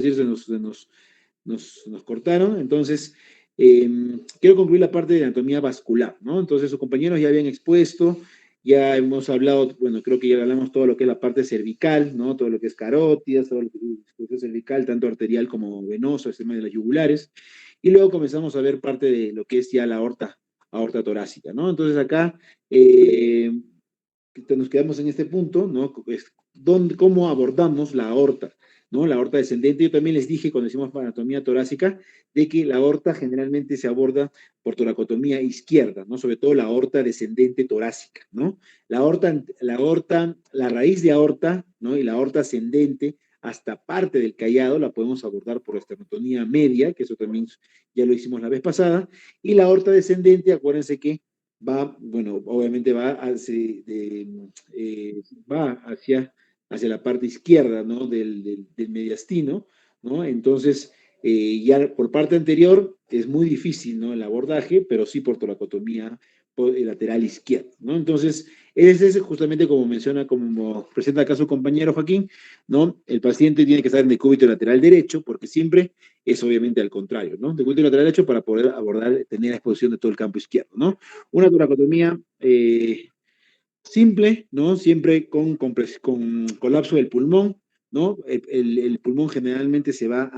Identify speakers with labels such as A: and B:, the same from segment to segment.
A: decir, nos cortaron. Entonces, quiero concluir la parte de anatomía vascular, ¿no? Entonces, sus compañeros ya habían expuesto, ya hemos hablado, bueno, creo que ya hablamos todo lo que es la parte cervical, ¿no? Todo lo que es carótidas, todo lo que es cervical, tanto arterial como venoso, el sistema de las yugulares. Y luego comenzamos a ver parte de lo que es ya la aorta torácica, ¿no? Entonces, acá nos quedamos en este punto, ¿no? ¿Cómo abordamos la aorta? ¿No? La aorta descendente, yo también les dije cuando hicimos anatomía torácica, de que la aorta generalmente se aborda por toracotomía izquierda, ¿no? Sobre todo la aorta descendente torácica, ¿no? La raíz de aorta, ¿no? Y la aorta ascendente hasta parte del callado la podemos abordar por esternoctomía media, que eso también ya lo hicimos la vez pasada, y la aorta descendente, acuérdense que va, bueno, obviamente va hacia la parte izquierda, ¿no? Del mediastino, ¿no? Entonces, ya por parte anterior es muy difícil, ¿no? El abordaje, pero sí por toracotomía lateral izquierda, ¿no? Entonces, ese es justamente como menciona, como presenta acá su compañero Joaquín, ¿no? El paciente tiene que estar en decúbito lateral derecho, porque siempre es obviamente al contrario, ¿no? Decúbito lateral derecho para poder abordar, tener la exposición de todo el campo izquierdo, ¿no? Una toracotomía simple, ¿no? Siempre con colapso del pulmón, ¿no? El pulmón generalmente se va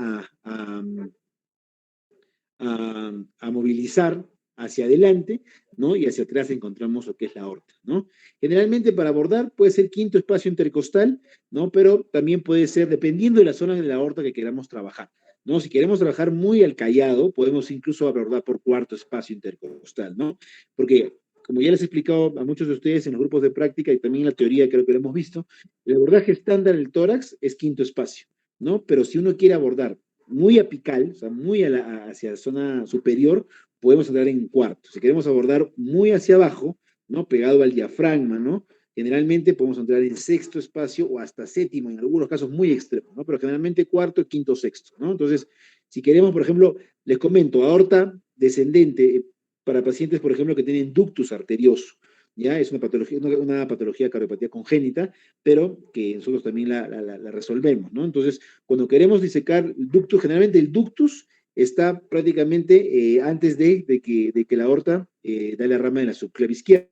A: a movilizar hacia adelante, ¿no? Y hacia atrás encontramos lo que es la aorta, ¿no? Generalmente para abordar puede ser quinto espacio intercostal, ¿no? Pero también puede ser, dependiendo de la zona de la aorta que queramos trabajar, ¿no? Si queremos trabajar muy al callado, podemos incluso abordar por cuarto espacio intercostal, ¿no? Porque, como ya les he explicado a muchos de ustedes en los grupos de práctica y también en la teoría, creo que lo hemos visto, el abordaje estándar del tórax es quinto espacio, ¿no? Pero si uno quiere abordar muy apical, o sea, muy hacia la zona superior, podemos entrar en cuarto. Si queremos abordar muy hacia abajo, ¿no? Pegado al diafragma, ¿no? Generalmente podemos entrar en sexto espacio o hasta séptimo, en algunos casos muy extremos, ¿no? Pero generalmente cuarto, quinto, sexto, ¿no? Entonces, si queremos, por ejemplo, les comento, aorta descendente para pacientes, por ejemplo, que tienen ductus arterioso, ¿ya? Es una patología cardiopatía congénita, pero que nosotros también la resolvemos, ¿no? Entonces, cuando queremos disecar el ductus, generalmente el ductus está prácticamente antes de que la aorta da la rama de la subclave izquierda,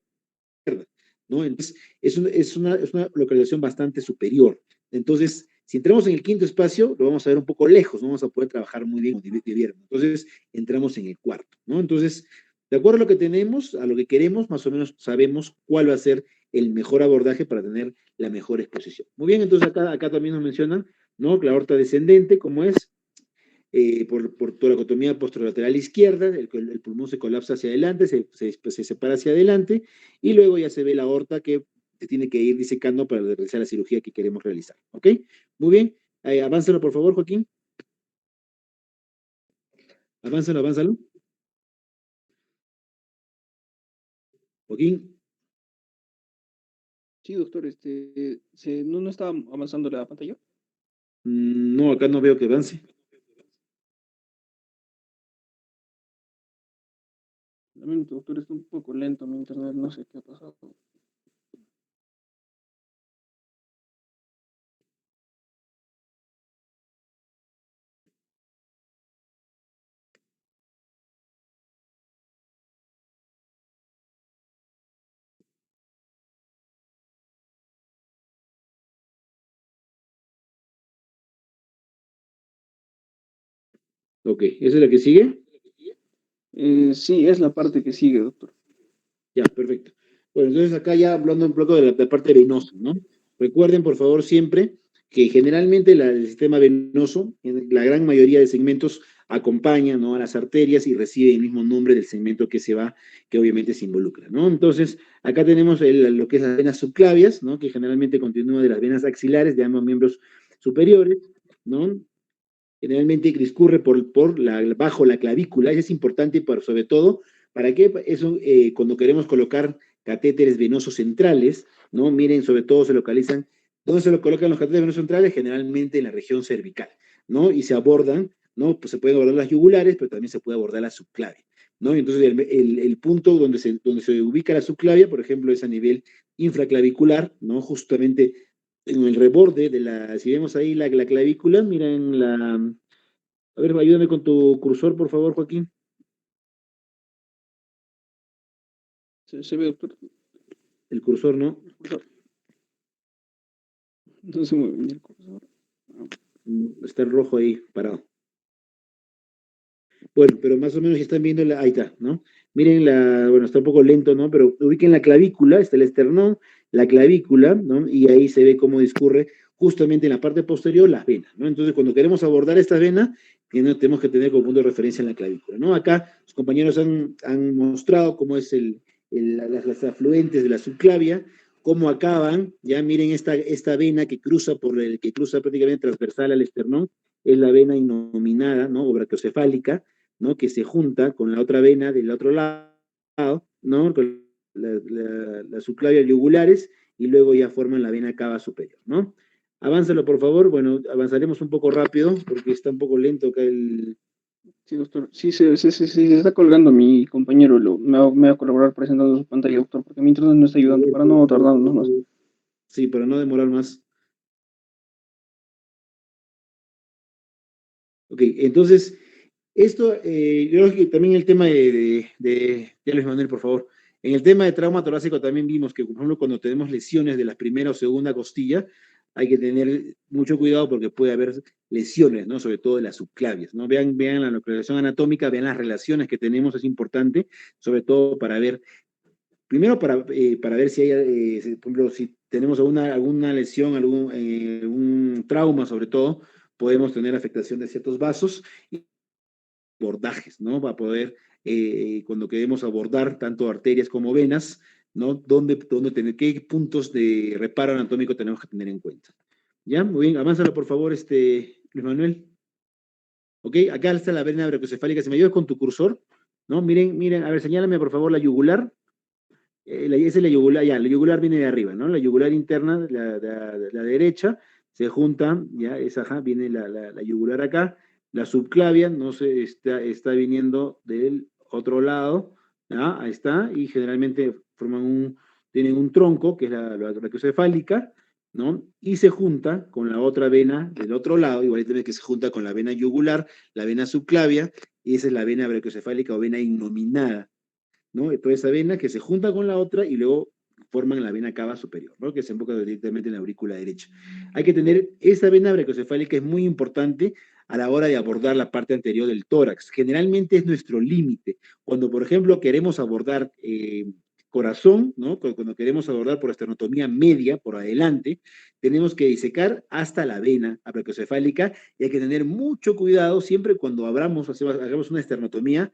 A: ¿no? Entonces, es una localización bastante superior. Entonces, si entramos en el quinto espacio, lo vamos a ver un poco lejos, no vamos a poder trabajar muy bien como debieron. Entonces, entramos en el cuarto, ¿no? Entonces, de acuerdo a lo que tenemos, a lo que queremos, más o menos sabemos cuál va a ser el mejor abordaje para tener la mejor exposición. Muy bien, entonces acá también nos mencionan, ¿no? La aorta descendente, como es, por toracotomía posterolateral izquierda, el pulmón se colapsa hacia adelante, se separa hacia adelante, y luego ya se ve la aorta que se tiene que ir disecando para realizar la cirugía que queremos realizar. ¿Ok? Muy bien. Avánzalo, por favor, Joaquín. Avánzalo. Joaquín.
B: Sí, doctor, no estaba avanzando la pantalla.
A: No, acá no veo que avance.
B: Lamento, doctor, está un poco lento mi internet, no sé qué ha pasado.
A: Ok, ¿esa es la que sigue?
B: Sí, es la parte que sigue, doctor.
A: Ya, perfecto. Bueno, entonces acá ya hablando un poco de la parte venosa, ¿no? Recuerden, por favor, siempre que generalmente el sistema venoso, en la gran mayoría de segmentos, acompaña, ¿no? A las arterias y recibe el mismo nombre del segmento que obviamente se involucra, ¿no? Entonces, acá tenemos lo que es las venas subclavias, ¿no? Que generalmente continúa de las venas axilares de ambos miembros superiores, ¿no? Generalmente discurre bajo la clavícula, eso es importante sobre todo, ¿para qué? Eso, cuando queremos colocar catéteres venosos centrales, ¿no? Miren, sobre todo se localizan, ¿dónde se lo colocan los catéteres venosos centrales? Generalmente en la región cervical, ¿no? Y se abordan, ¿no? Pues se pueden abordar las yugulares, pero también se puede abordar la subclavia, ¿no? Entonces, el punto donde se ubica la subclavia, por ejemplo, es a nivel infraclavicular, ¿no? Justamente en el reborde de la, si vemos ahí la clavícula, mira en la, a ver, ayúdame con tu cursor, por favor, Joaquín.
B: Se ve, doctor.
A: El cursor, ¿no?
B: No se mueve bien el cursor.
A: Está el rojo ahí, parado. Bueno, pero más o menos si están viendo, ahí está, ¿no? Miren bueno, está un poco lento, ¿no? Pero ubiquen la clavícula, está el esternón, la clavícula, ¿no? Y ahí se ve cómo discurre justamente en la parte posterior las venas, ¿no? Entonces, cuando queremos abordar estas venas, tenemos que tener como punto de referencia en la clavícula, ¿no? Acá los compañeros han mostrado cómo es las afluentes de la subclavia, cómo acaban, ya miren esta vena que cruza prácticamente transversal al esternón, es la vena innominada, ¿no? O brachiocefálica, ¿no? Que se junta con la otra vena del otro lado, ¿no? Con la subclavia yugulares y luego ya forman la vena cava superior, ¿no? Avánzalo, por favor. Bueno, avanzaremos un poco rápido porque está un poco lento acá el...
B: Sí, doctor. Sí, se está colgando mi compañero. Me va a colaborar presentando su pantalla, doctor, porque mi internet no está ayudando para no tardarnos más.
A: Sí, para no demorar más. Ok, entonces, esto, yo creo que también el tema ya Luis Manuel, por favor. En el tema de trauma torácico también vimos que, por ejemplo, cuando tenemos lesiones de la primera o segunda costilla, hay que tener mucho cuidado porque puede haber lesiones, ¿no? Sobre todo de las subclavias, ¿no? Vean la localización anatómica, vean las relaciones que tenemos, es importante, sobre todo para ver, primero para ver si hay, por ejemplo, si tenemos alguna lesión, algún trauma sobre todo, podemos tener afectación de ciertos vasos abordajes, ¿no? Para poder, cuando queremos abordar tanto arterias como venas, ¿no? ¿Qué puntos de reparo anatómico tenemos que tener en cuenta? ¿Ya? Muy bien, avánzalo por favor, Luis Manuel. ¿Ok? Acá está la vena brachiocefálica. Si me ayudas con tu cursor, ¿no? Miren, a ver, señálame por favor la yugular. Esa es la yugular, ya, la yugular viene de arriba, ¿no? La yugular interna, la derecha, se junta, ya, esa, ajá, viene la yugular acá, la subclavia, no sé, está viniendo del otro lado, ¿ya? Ahí está, y generalmente tienen un tronco, que es la brachiocefálica, ¿no? Y se junta con la otra vena del otro lado, igualmente que se junta con la vena yugular, la vena subclavia, y esa es la vena brachiocefálica o vena innominada, ¿no? Toda esa vena que se junta con la otra y luego forman la vena cava superior, ¿no? Que se enfoca directamente en la aurícula derecha. Hay que tener esa vena brachiocefálica, es muy importante a la hora de abordar la parte anterior del tórax. Generalmente es nuestro límite. Cuando, por ejemplo, queremos abordar corazón, ¿no? Cuando queremos abordar por esternotomía media, por adelante, tenemos que disecar hasta la vena brachiocefálica y hay que tener mucho cuidado siempre cuando hagamos una esternotomía.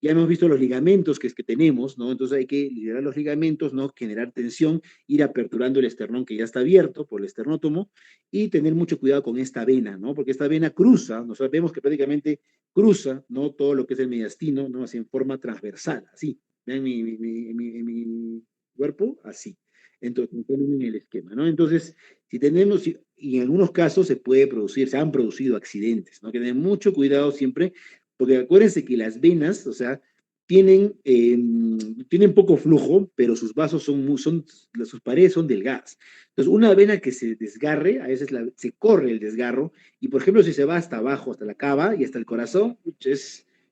A: Ya hemos visto los ligamentos que tenemos, ¿no? Entonces hay que liberar los ligamentos, ¿no? Generar tensión, ir aperturando el esternón que ya está abierto por el esternótomo y tener mucho cuidado con esta vena, ¿no? Porque esta vena cruza, nosotros vemos que prácticamente cruza, ¿no? Todo lo que es el mediastino, ¿no? Así en forma transversal, así. Vean mi cuerpo, así. Entonces, en el esquema, ¿no? Entonces, si tenemos, y en algunos casos se han producido accidentes, ¿no? Que tener mucho cuidado siempre porque acuérdense que las venas, o sea, tienen poco flujo, pero sus vasos sus paredes son delgadas. Entonces, una vena que se desgarre, a veces se corre el desgarro, y por ejemplo, si se va hasta abajo, hasta la cava y hasta el corazón,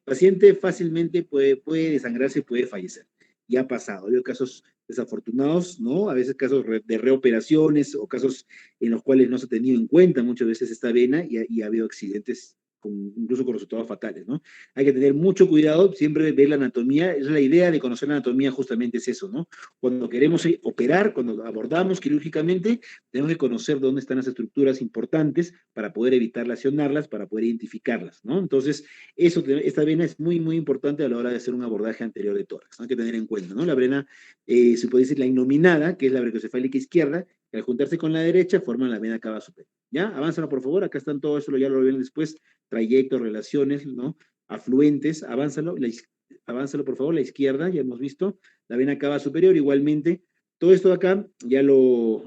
A: paciente fácilmente puede desangrarse y puede fallecer. Y ha pasado. Ha habido casos desafortunados, ¿no? A veces casos de reoperaciones o casos en los cuales no se ha tenido en cuenta muchas veces esta vena y ha habido accidentes incluso con resultados fatales, ¿no? Hay que tener mucho cuidado, siempre ver la anatomía, es la idea de conocer la anatomía justamente es eso, ¿no? Cuando queremos operar, cuando abordamos quirúrgicamente, tenemos que conocer dónde están las estructuras importantes para poder evitar lesionarlas, para poder identificarlas, ¿no? Entonces, esta vena es muy, muy importante a la hora de hacer un abordaje anterior de tórax, ¿no? Hay que tener en cuenta, ¿no? La vena, se puede decir la innominada, que es la brachiocefálica izquierda, que al juntarse con la derecha forman la vena cava superior. ¿Ya? Avánzalo, por favor, acá están todo eso, ya lo ven después, trayectos, relaciones, ¿no? Afluentes, avánzalo por favor, la izquierda, ya hemos visto, la vena cava superior, igualmente, todo esto de acá ya lo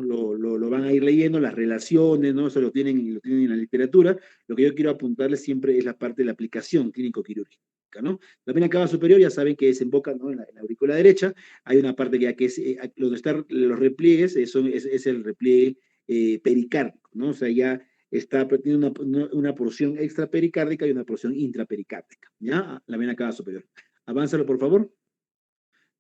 A: van a ir leyendo, las relaciones, ¿no? Eso lo tienen en la literatura. Lo que yo quiero apuntarles siempre es la parte de la aplicación clínico-quirúrgica, ¿no? La vena cava superior ya saben que desemboca, ¿no? en la aurícula derecha, hay una parte ya que es donde están los repliegues, es el repliegue pericárdico, ¿no? O sea, ya tiene una porción extrapericárdica y una porción intrapericárdica, ¿ya? La vena cava superior. Avánzalo, por favor.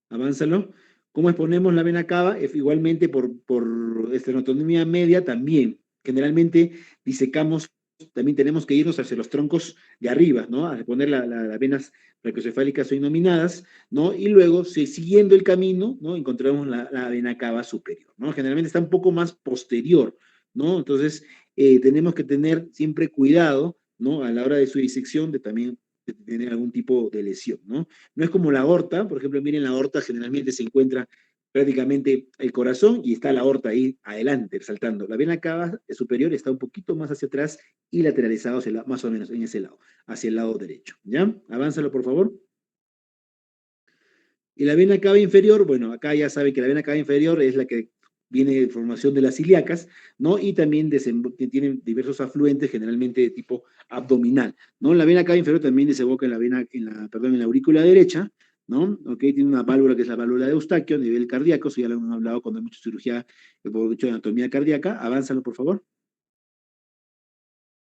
A: Avánzalo. ¿Cómo exponemos la vena cava? Igualmente por esternotomía media también. Generalmente disecamos, también tenemos que irnos hacia los troncos de arriba, ¿no? A poner las venas brachiocefálicas o inominadas, ¿no? Y luego, siguiendo el camino, ¿no? Encontramos la vena cava superior, ¿no? Generalmente está un poco más posterior, ¿no? Entonces, tenemos que tener siempre cuidado, ¿no? A la hora de su disección de también tener algún tipo de lesión, ¿no? No es como la aorta, por ejemplo, miren, la aorta generalmente se encuentra prácticamente el corazón y está la aorta ahí adelante, saltando. La vena cava superior está un poquito más hacia atrás y lateralizado más o menos en ese lado, hacia el lado derecho. ¿Ya? Avánzalo, por favor. Y la vena cava inferior, bueno, acá ya sabe que la vena cava inferior es la que viene de formación de las ilíacas, ¿no? Y también tienen diversos afluentes, generalmente de tipo abdominal, ¿no? La vena cava inferior también desemboca en la aurícula derecha, ¿no? Ok, tiene una válvula que es la válvula de Eustaquio a nivel cardíaco, eso ya lo hemos hablado cuando hemos hecho cirugía, hemos hecho anatomía cardíaca. Avánzalo, por favor.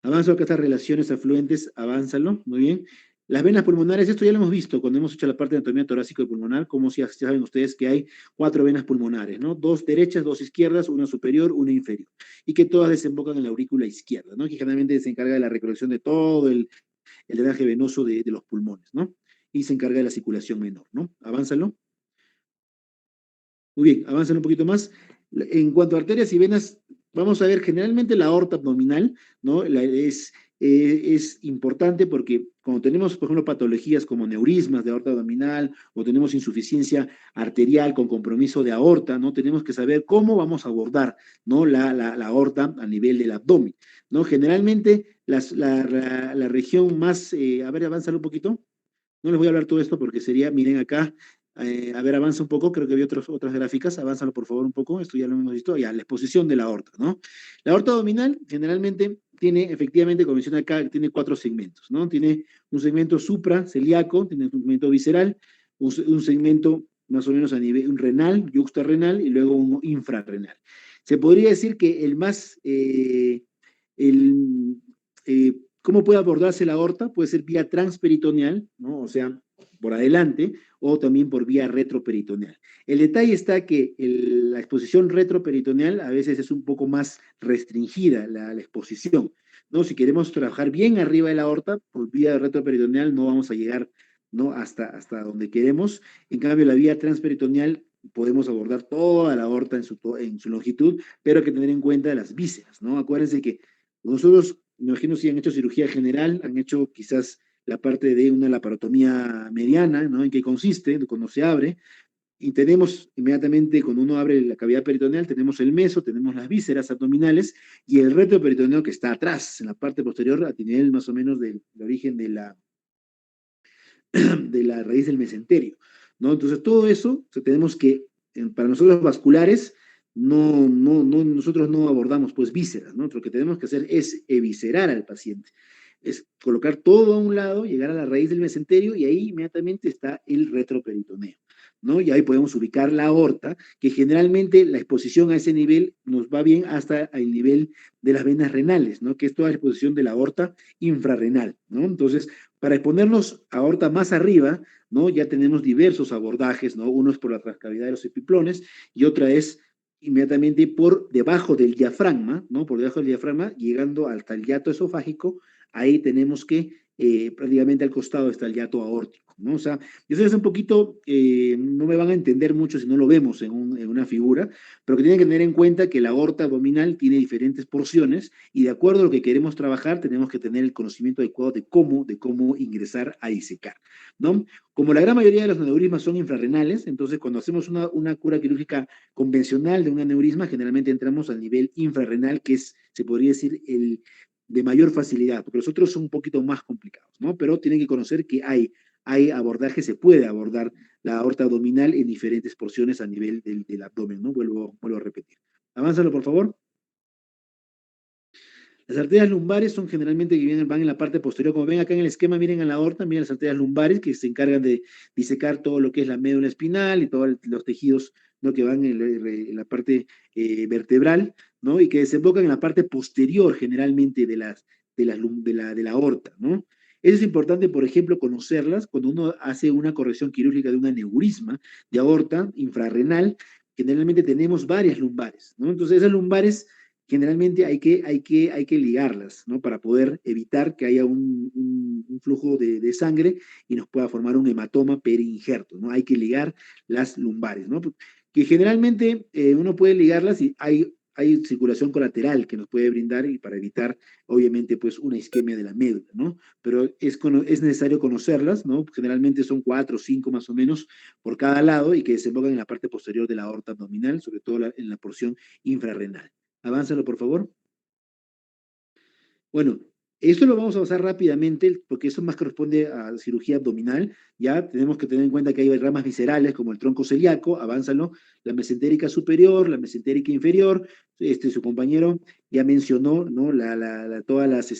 A: Avanzo acá estas relaciones afluentes, avánzalo, muy bien. Las venas pulmonares, esto ya lo hemos visto cuando hemos hecho la parte de anatomía torácica y pulmonar, como si ya saben ustedes que hay 4 venas pulmonares, ¿no? 2 derechas, 2 izquierdas, una superior, una inferior, y que todas desembocan en la aurícula izquierda, ¿no? Que generalmente se encarga de la recolección de todo el drenaje venoso de los pulmones, ¿no? Y se encarga de la circulación menor, ¿no? Avánzalo. Muy bien, avanzan un poquito más. En cuanto a arterias y venas, vamos a ver generalmente la aorta abdominal, ¿no? Es importante porque cuando tenemos, por ejemplo, patologías como neurismas de aorta abdominal o tenemos insuficiencia arterial con compromiso de aorta, ¿no? Tenemos que saber cómo vamos a abordar, ¿no? La aorta a nivel del abdomen, ¿no? Generalmente la región más, a ver, avanzalo un poquito. No les voy a hablar todo esto porque sería, miren acá, a ver, avanza un poco, creo que vi otras gráficas, avánzalo por favor un poco, esto ya lo hemos visto, ya, la exposición de la aorta, ¿no? La aorta abdominal generalmente tiene, efectivamente, como menciona acá, tiene 4 segmentos, ¿no? Tiene un segmento supraceliaco, tiene un segmento visceral, un segmento más o menos a nivel un renal, yuxtarrenal, y luego un infrarrenal. Se podría decir que el más, el, ¿cómo puede abordarse la aorta? Puede ser vía transperitoneal, ¿no? O sea, por adelante, o también por vía retroperitoneal. El detalle está que la exposición retroperitoneal a veces es un poco más restringida, la exposición, ¿no? Si queremos trabajar bien arriba de la aorta, por vía retroperitoneal no vamos a llegar, ¿no? Hasta donde queremos. En cambio, la vía transperitoneal podemos abordar toda la aorta en su longitud, pero hay que tener en cuenta las vísceras, ¿no? Acuérdense que nosotros, me imagino si han hecho cirugía general, han hecho quizás la parte de una laparotomía mediana, ¿no? ¿En qué consiste? Cuando se abre, y tenemos inmediatamente, cuando uno abre la cavidad peritoneal, tenemos el meso, tenemos las vísceras abdominales y el retroperitoneal que está atrás, en la parte posterior, a nivel más o menos del origen de la raíz del mesenterio, ¿no? Entonces, todo eso, o sea, tenemos que, para nosotros vasculares, nosotros no abordamos pues vísceras, ¿no? Lo que tenemos que hacer es eviscerar al paciente, es colocar todo a un lado, llegar a la raíz del mesenterio y ahí inmediatamente está el retroperitoneo, ¿no? Y ahí podemos ubicar la aorta, que generalmente la exposición a ese nivel nos va bien hasta el nivel de las venas renales, ¿no? Que es toda la exposición de la aorta infrarrenal, ¿no? Entonces, para exponernos a aorta más arriba, ¿no? Ya tenemos diversos abordajes, ¿no? Uno es por la transcavidad de los epiplones y otra es inmediatamente por debajo del diafragma, ¿no? Por debajo del diafragma, llegando hasta el hiato esofágico, ahí tenemos que prácticamente al costado está el hiato aórtico, ¿no? O sea, eso es un poquito, no me van a entender mucho si no lo vemos en una figura, pero que tienen que tener en cuenta que la aorta abdominal tiene diferentes porciones y de acuerdo a lo que queremos trabajar, tenemos que tener el conocimiento adecuado de cómo ingresar a disecar, ¿no? Como la gran mayoría de los aneurismas son infrarrenales, entonces cuando hacemos una cura quirúrgica convencional de un aneurisma, generalmente entramos al nivel infrarrenal, que es, se podría decir, el de mayor facilidad, porque los otros son un poquito más complicados, ¿no? Pero tienen que conocer que hay abordaje, se puede abordar la aorta abdominal en diferentes porciones a nivel del abdomen, ¿no? Vuelvo a repetir. Avánzalo, por favor. Las arterias lumbares son generalmente que van en la parte posterior. Como ven acá en el esquema, miren a la aorta, miren las arterias lumbares que se encargan de disecar todo lo que es la médula espinal y todos los tejidos, ¿no? Que van en la parte vertebral, ¿no? Y que desembocan en la parte posterior generalmente de la aorta, ¿no? Eso es importante, por ejemplo, conocerlas cuando uno hace una corrección quirúrgica de un aneurisma de aorta infrarrenal. Generalmente tenemos varias lumbares, ¿no? Entonces esas lumbares generalmente hay que ligarlas, ¿no? Para poder evitar que haya un flujo de sangre y nos pueda formar un hematoma perinjerto, ¿no? Hay que ligar las lumbares, ¿no? Que generalmente uno puede ligarlas y hay circulación colateral que nos puede brindar y para evitar, obviamente, pues una isquemia de la médula, ¿no? Pero es necesario conocerlas, ¿no? Generalmente son 4 o 5 más o menos por cada lado y que desembocan en la parte posterior de la aorta abdominal, sobre todo en la porción infrarrenal. Avánzalo, por favor. Bueno, esto lo vamos a pasar rápidamente porque eso más corresponde a cirugía abdominal. Ya tenemos que tener en cuenta que hay ramas viscerales como el tronco celíaco, avánzalo, la mesentérica superior, la mesentérica inferior. Su compañero ya mencionó, ¿no? Todas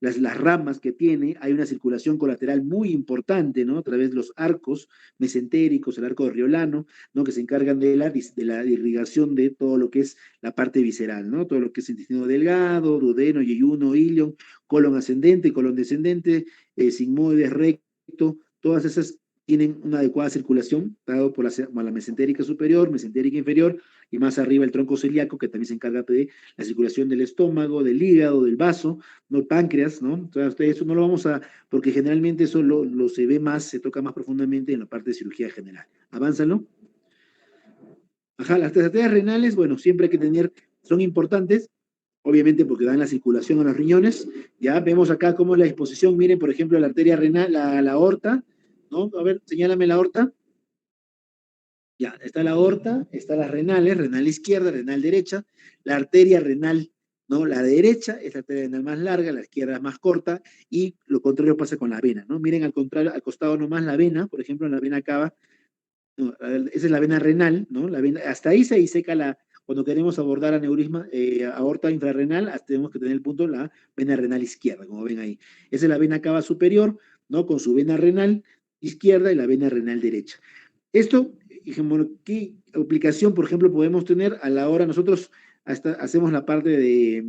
A: las ramas que tiene. Hay una circulación colateral muy importante, ¿no? A través de los arcos mesentéricos, el arco de Riolano, ¿no? Que se encargan de la irrigación de todo lo que es la parte visceral, ¿no? Todo lo que es intestino delgado, duodeno, yeyuno, ilion, colon ascendente, colon descendente, sigmoides, recto, todas esas tienen una adecuada circulación, dado por la mesentérica superior, mesentérica inferior, y más arriba el tronco celíaco, que también se encarga de la circulación del estómago, del hígado, del vaso, no el páncreas, ¿no? Entonces, eso no lo vamos a, porque generalmente eso lo se ve más, se toca más profundamente en la parte de cirugía general. Avánzalo. Ajá, las arterias renales, bueno, siempre hay que tener, son importantes, obviamente porque dan la circulación a los riñones. Ya vemos acá cómo es la disposición. Miren, por ejemplo, la arteria renal, la aorta, ¿no? A ver, señálame la aorta. Ya, está la aorta, está las renales, renal izquierda, renal derecha, la arteria renal, ¿no? La derecha es la arteria renal más larga, la izquierda es más corta, y lo contrario pasa con la vena, ¿no? Miren al contrario, al costado nomás la vena, por ejemplo, la vena cava, no, esa es la vena renal, ¿no? La vena, hasta ahí se seca cuando queremos abordar aneurisma, aorta infrarrenal, hasta tenemos que tener el punto la vena renal izquierda, como ven ahí. Esa es la vena cava superior, ¿no? Con su vena renal izquierda y la vena renal derecha. Esto, ¿qué aplicación, por ejemplo, podemos tener a la hora nosotros hacemos la parte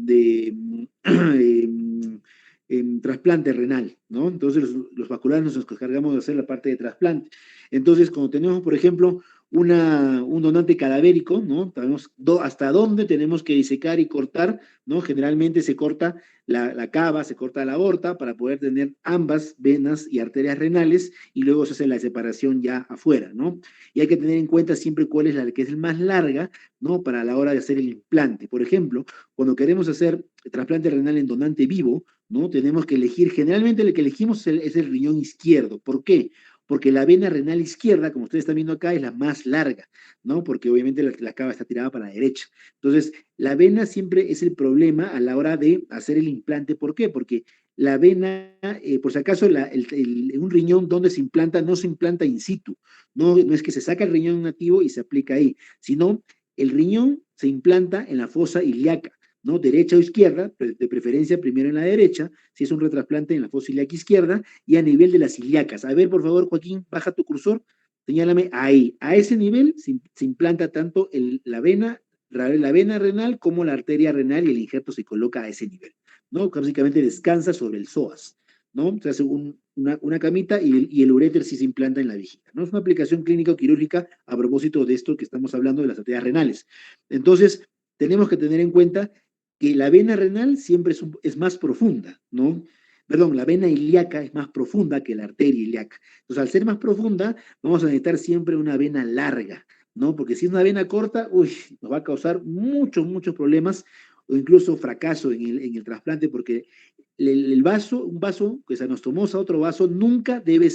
A: trasplante renal, ¿no? Entonces los vasculares nos encargamos de hacer la parte de trasplante. Entonces, cuando tenemos, por ejemplo, un donante cadavérico, ¿no? Sabemos hasta dónde tenemos que disecar y cortar, ¿no? Generalmente se corta la cava, se corta la aorta para poder tener ambas venas y arterias renales y luego se hace la separación ya afuera, ¿no? Y hay que tener en cuenta siempre cuál es la que es más larga, ¿no? Para la hora de hacer el implante. Por ejemplo, cuando queremos hacer trasplante renal en donante vivo, ¿no? Tenemos que elegir, generalmente el que elegimos es el riñón izquierdo. ¿Por qué? Porque la vena renal izquierda, como ustedes están viendo acá, es la más larga, ¿no? Porque obviamente la cava está tirada para la derecha. Entonces, la vena siempre es el problema a la hora de hacer el implante. ¿Por qué? Porque la vena, por si acaso, un riñón donde se implanta, no se implanta in situ. No es que se saca el riñón nativo y se aplica ahí, sino el riñón se implanta en la fosa ilíaca, ¿no? Derecha o izquierda, de preferencia primero en la derecha, si es un retrasplante en la fosa ilíaca izquierda, y a nivel de las ilíacas. A ver, por favor, Joaquín, baja tu cursor, señálame ahí. A ese nivel se implanta tanto la vena renal como la arteria renal y el injerto se coloca a ese nivel, ¿no? Básicamente descansa sobre el psoas, ¿no? Se hace una camita y el uréter sí se implanta en la vejiga, ¿no? Es una aplicación clínica o quirúrgica a propósito de esto que estamos hablando de las arterias renales. Entonces, tenemos que tener en cuenta que la vena renal siempre es más profunda, ¿no? Perdón, la vena ilíaca es más profunda que la arteria ilíaca. Entonces, al ser más profunda, vamos a necesitar siempre una vena larga, ¿no? Porque si es una vena corta, uy, nos va a causar muchos problemas o incluso fracaso en el trasplante, porque un vaso que es anastomosa, otro vaso, nunca debe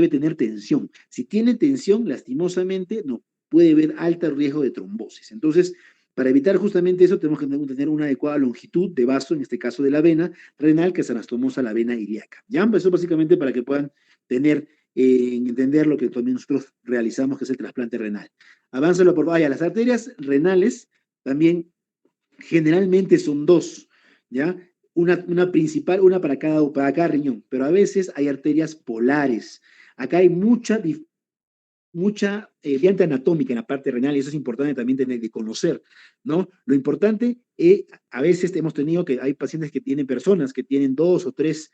A: tener tensión. Si tiene tensión, lastimosamente, no puede haber alto riesgo de trombosis. Entonces, para evitar justamente eso, tenemos que tener una adecuada longitud de vaso, en este caso de la vena renal, que es anastomosa la vena ilíaca. ¿Ya? Eso básicamente para que puedan tener, entender lo que también nosotros realizamos, que es el trasplante renal. Avánzalo por vaya. Las arterias renales también generalmente son dos, ¿ya? Una principal, una para cada riñón, pero a veces hay arterias polares. Acá hay mucha mucha variante anatómica en la parte renal, y eso es importante también tener de conocer, ¿no? Lo importante, a veces hemos tenido que hay pacientes que tienen personas que tienen 2 o 3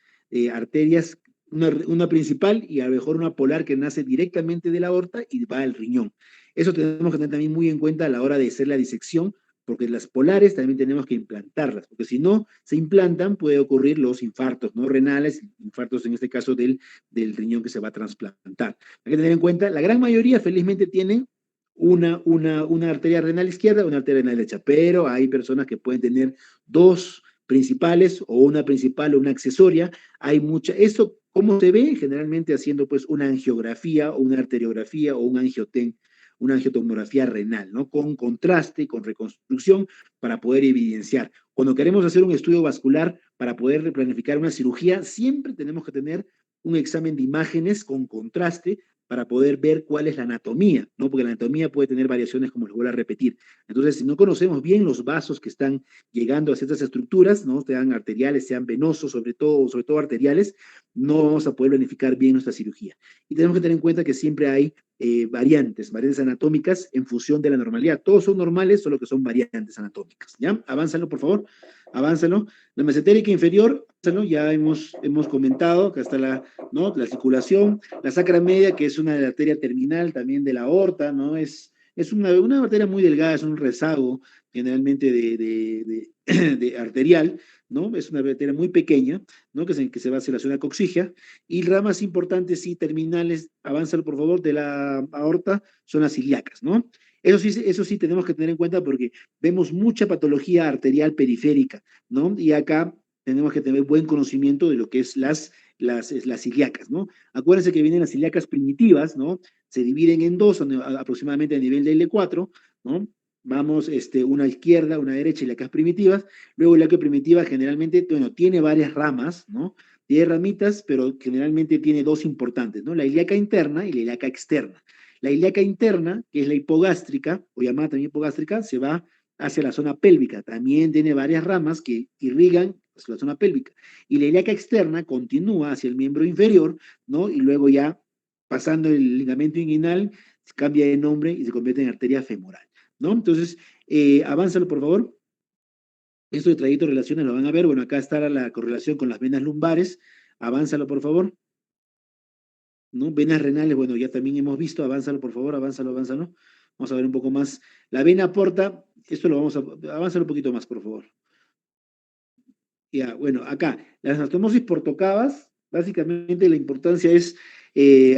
A: arterias, una principal y a lo mejor una polar que nace directamente de la aorta y va al riñón. Eso tenemos que tener también muy en cuenta a la hora de hacer la disección, porque las polares también tenemos que implantarlas, porque si no se implantan puede ocurrir los infartos, ¿no? Renales, infartos en este caso del riñón que se va a trasplantar. Hay que tener en cuenta, la gran mayoría felizmente tienen una arteria renal izquierda, una arteria renal derecha, pero hay personas que pueden tener 2 principales o una principal o una accesoria. Hay mucha, esto, ¿cómo se ve? Generalmente haciendo pues una angiografía o una arteriografía o un angioten, una angiotomografía renal, ¿no? Con contraste, con reconstrucción, para poder evidenciar. Cuando queremos hacer un estudio vascular para poder planificar una cirugía, siempre tenemos que tener un examen de imágenes con contraste para poder ver cuál es la anatomía, ¿no? Porque la anatomía puede tener variaciones, como les voy a repetir. Entonces, si no conocemos bien los vasos que están llegando a ciertas estructuras, ¿no? Sean arteriales, sean venosos, sobre todo arteriales, no vamos a poder planificar bien nuestra cirugía. Y tenemos que tener en cuenta que siempre hay variantes anatómicas en función de la normalidad. Todos son normales, solo que son variantes anatómicas. ¿Ya? Avánzalo, por favor. Avánzalo. La mesentérica inferior, ya hemos comentado que hasta ¿no? La circulación, la sacra media, que es una arteria terminal también de la aorta, ¿no? Es una arteria muy delgada, es un rezago generalmente de arterial, ¿no? Es una arteria muy pequeña, ¿no? Que se va hacia la zona coxígea, y ramas importantes y terminales, avánzalo por favor, de la aorta, son las ilíacas, ¿no? Eso sí tenemos que tener en cuenta porque vemos mucha patología arterial periférica, ¿no? Y acá tenemos que tener buen conocimiento de lo que es las ilíacas, ¿no? Acuérdense que vienen las ilíacas primitivas, ¿no? Se dividen en dos, aproximadamente a nivel de L4, ¿no? Vamos, una izquierda, una derecha, ilíacas primitivas. Luego, ilíaca primitiva generalmente, bueno, tiene varias ramas, ¿no? Tiene ramitas, pero generalmente tiene 2 importantes, ¿no? La ilíaca interna y la ilíaca externa. La ilíaca interna, que es la hipogástrica, o llamada también hipogástrica, se va hacia la zona pélvica. También tiene varias ramas que irrigan la zona pélvica. Y la ilíaca externa continúa hacia el miembro inferior, ¿no? Y luego ya, pasando el ligamento inguinal, cambia de nombre y se convierte en arteria femoral, ¿no? Entonces, avánzalo, por favor. Esto de trayecto de relaciones lo van a ver. Bueno, acá está la correlación con las venas lumbares. Avánzalo, por favor. ¿No? Venas renales, bueno, ya también hemos visto. Avánzalo, por favor. Avánzalo, avánzalo. Vamos a ver un poco más. La vena porta, esto lo vamos a... Avánzalo un poquito más, por favor. Ya, bueno, acá, las anastomosis portocavas, básicamente la importancia es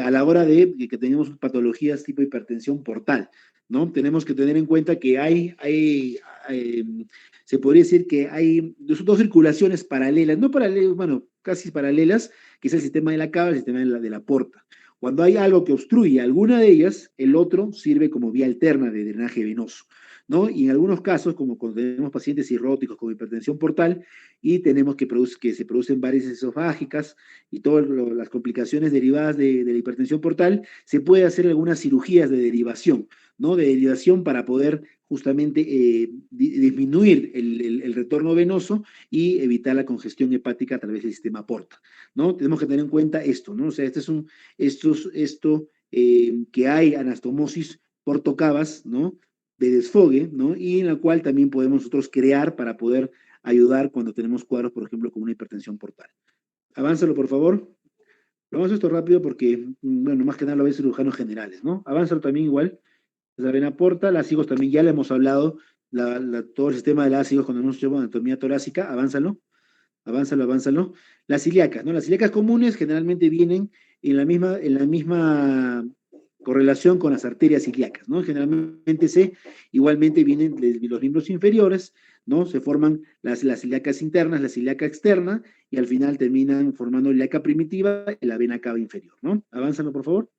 A: a la hora de que tenemos patologías tipo hipertensión portal, ¿no? Tenemos que tener en cuenta que se podría decir que hay 2 circulaciones paralelas, no paralelas, bueno, casi paralelas, que es el sistema de la cava y el sistema de la porta. Cuando hay algo que obstruye alguna de ellas, el otro sirve como vía alterna de drenaje venoso, ¿no? Y en algunos casos, como cuando tenemos pacientes cirróticos con hipertensión portal, y tenemos que se producen varices esofágicas y todas las complicaciones derivadas de la hipertensión portal, se puede hacer algunas cirugías de derivación, ¿no? De derivación para poder justamente disminuir el retorno venoso y evitar la congestión hepática a través del sistema porta, ¿no? Tenemos que tener en cuenta esto, ¿no? O sea, que hay anastomosis portocavas, ¿no? De desfogue, ¿no? Y en la cual también podemos nosotros crear para poder ayudar cuando tenemos cuadros, por ejemplo, como una hipertensión portal. Avánzalo, por favor. Lo vamos a esto rápido porque, bueno, más que nada lo ven cirujanos generales, ¿no? Avánzalo también igual. La vena porta, las ácidos también ya le hemos hablado, todo el sistema de las ácidos cuando hemos hecho anatomía torácica, avánzalo, avánzalo, avánzalo. Las ilíacas, ¿no? Las ilíacas comunes generalmente vienen en la misma correlación con las arterias ilíacas, ¿no? Generalmente igualmente vienen de los miembros inferiores, ¿no? Se forman las ilíacas internas, las ilíacas externas, y al final terminan formando la ilíaca primitiva y la vena cava inferior, ¿no? Avánzalo, por favor.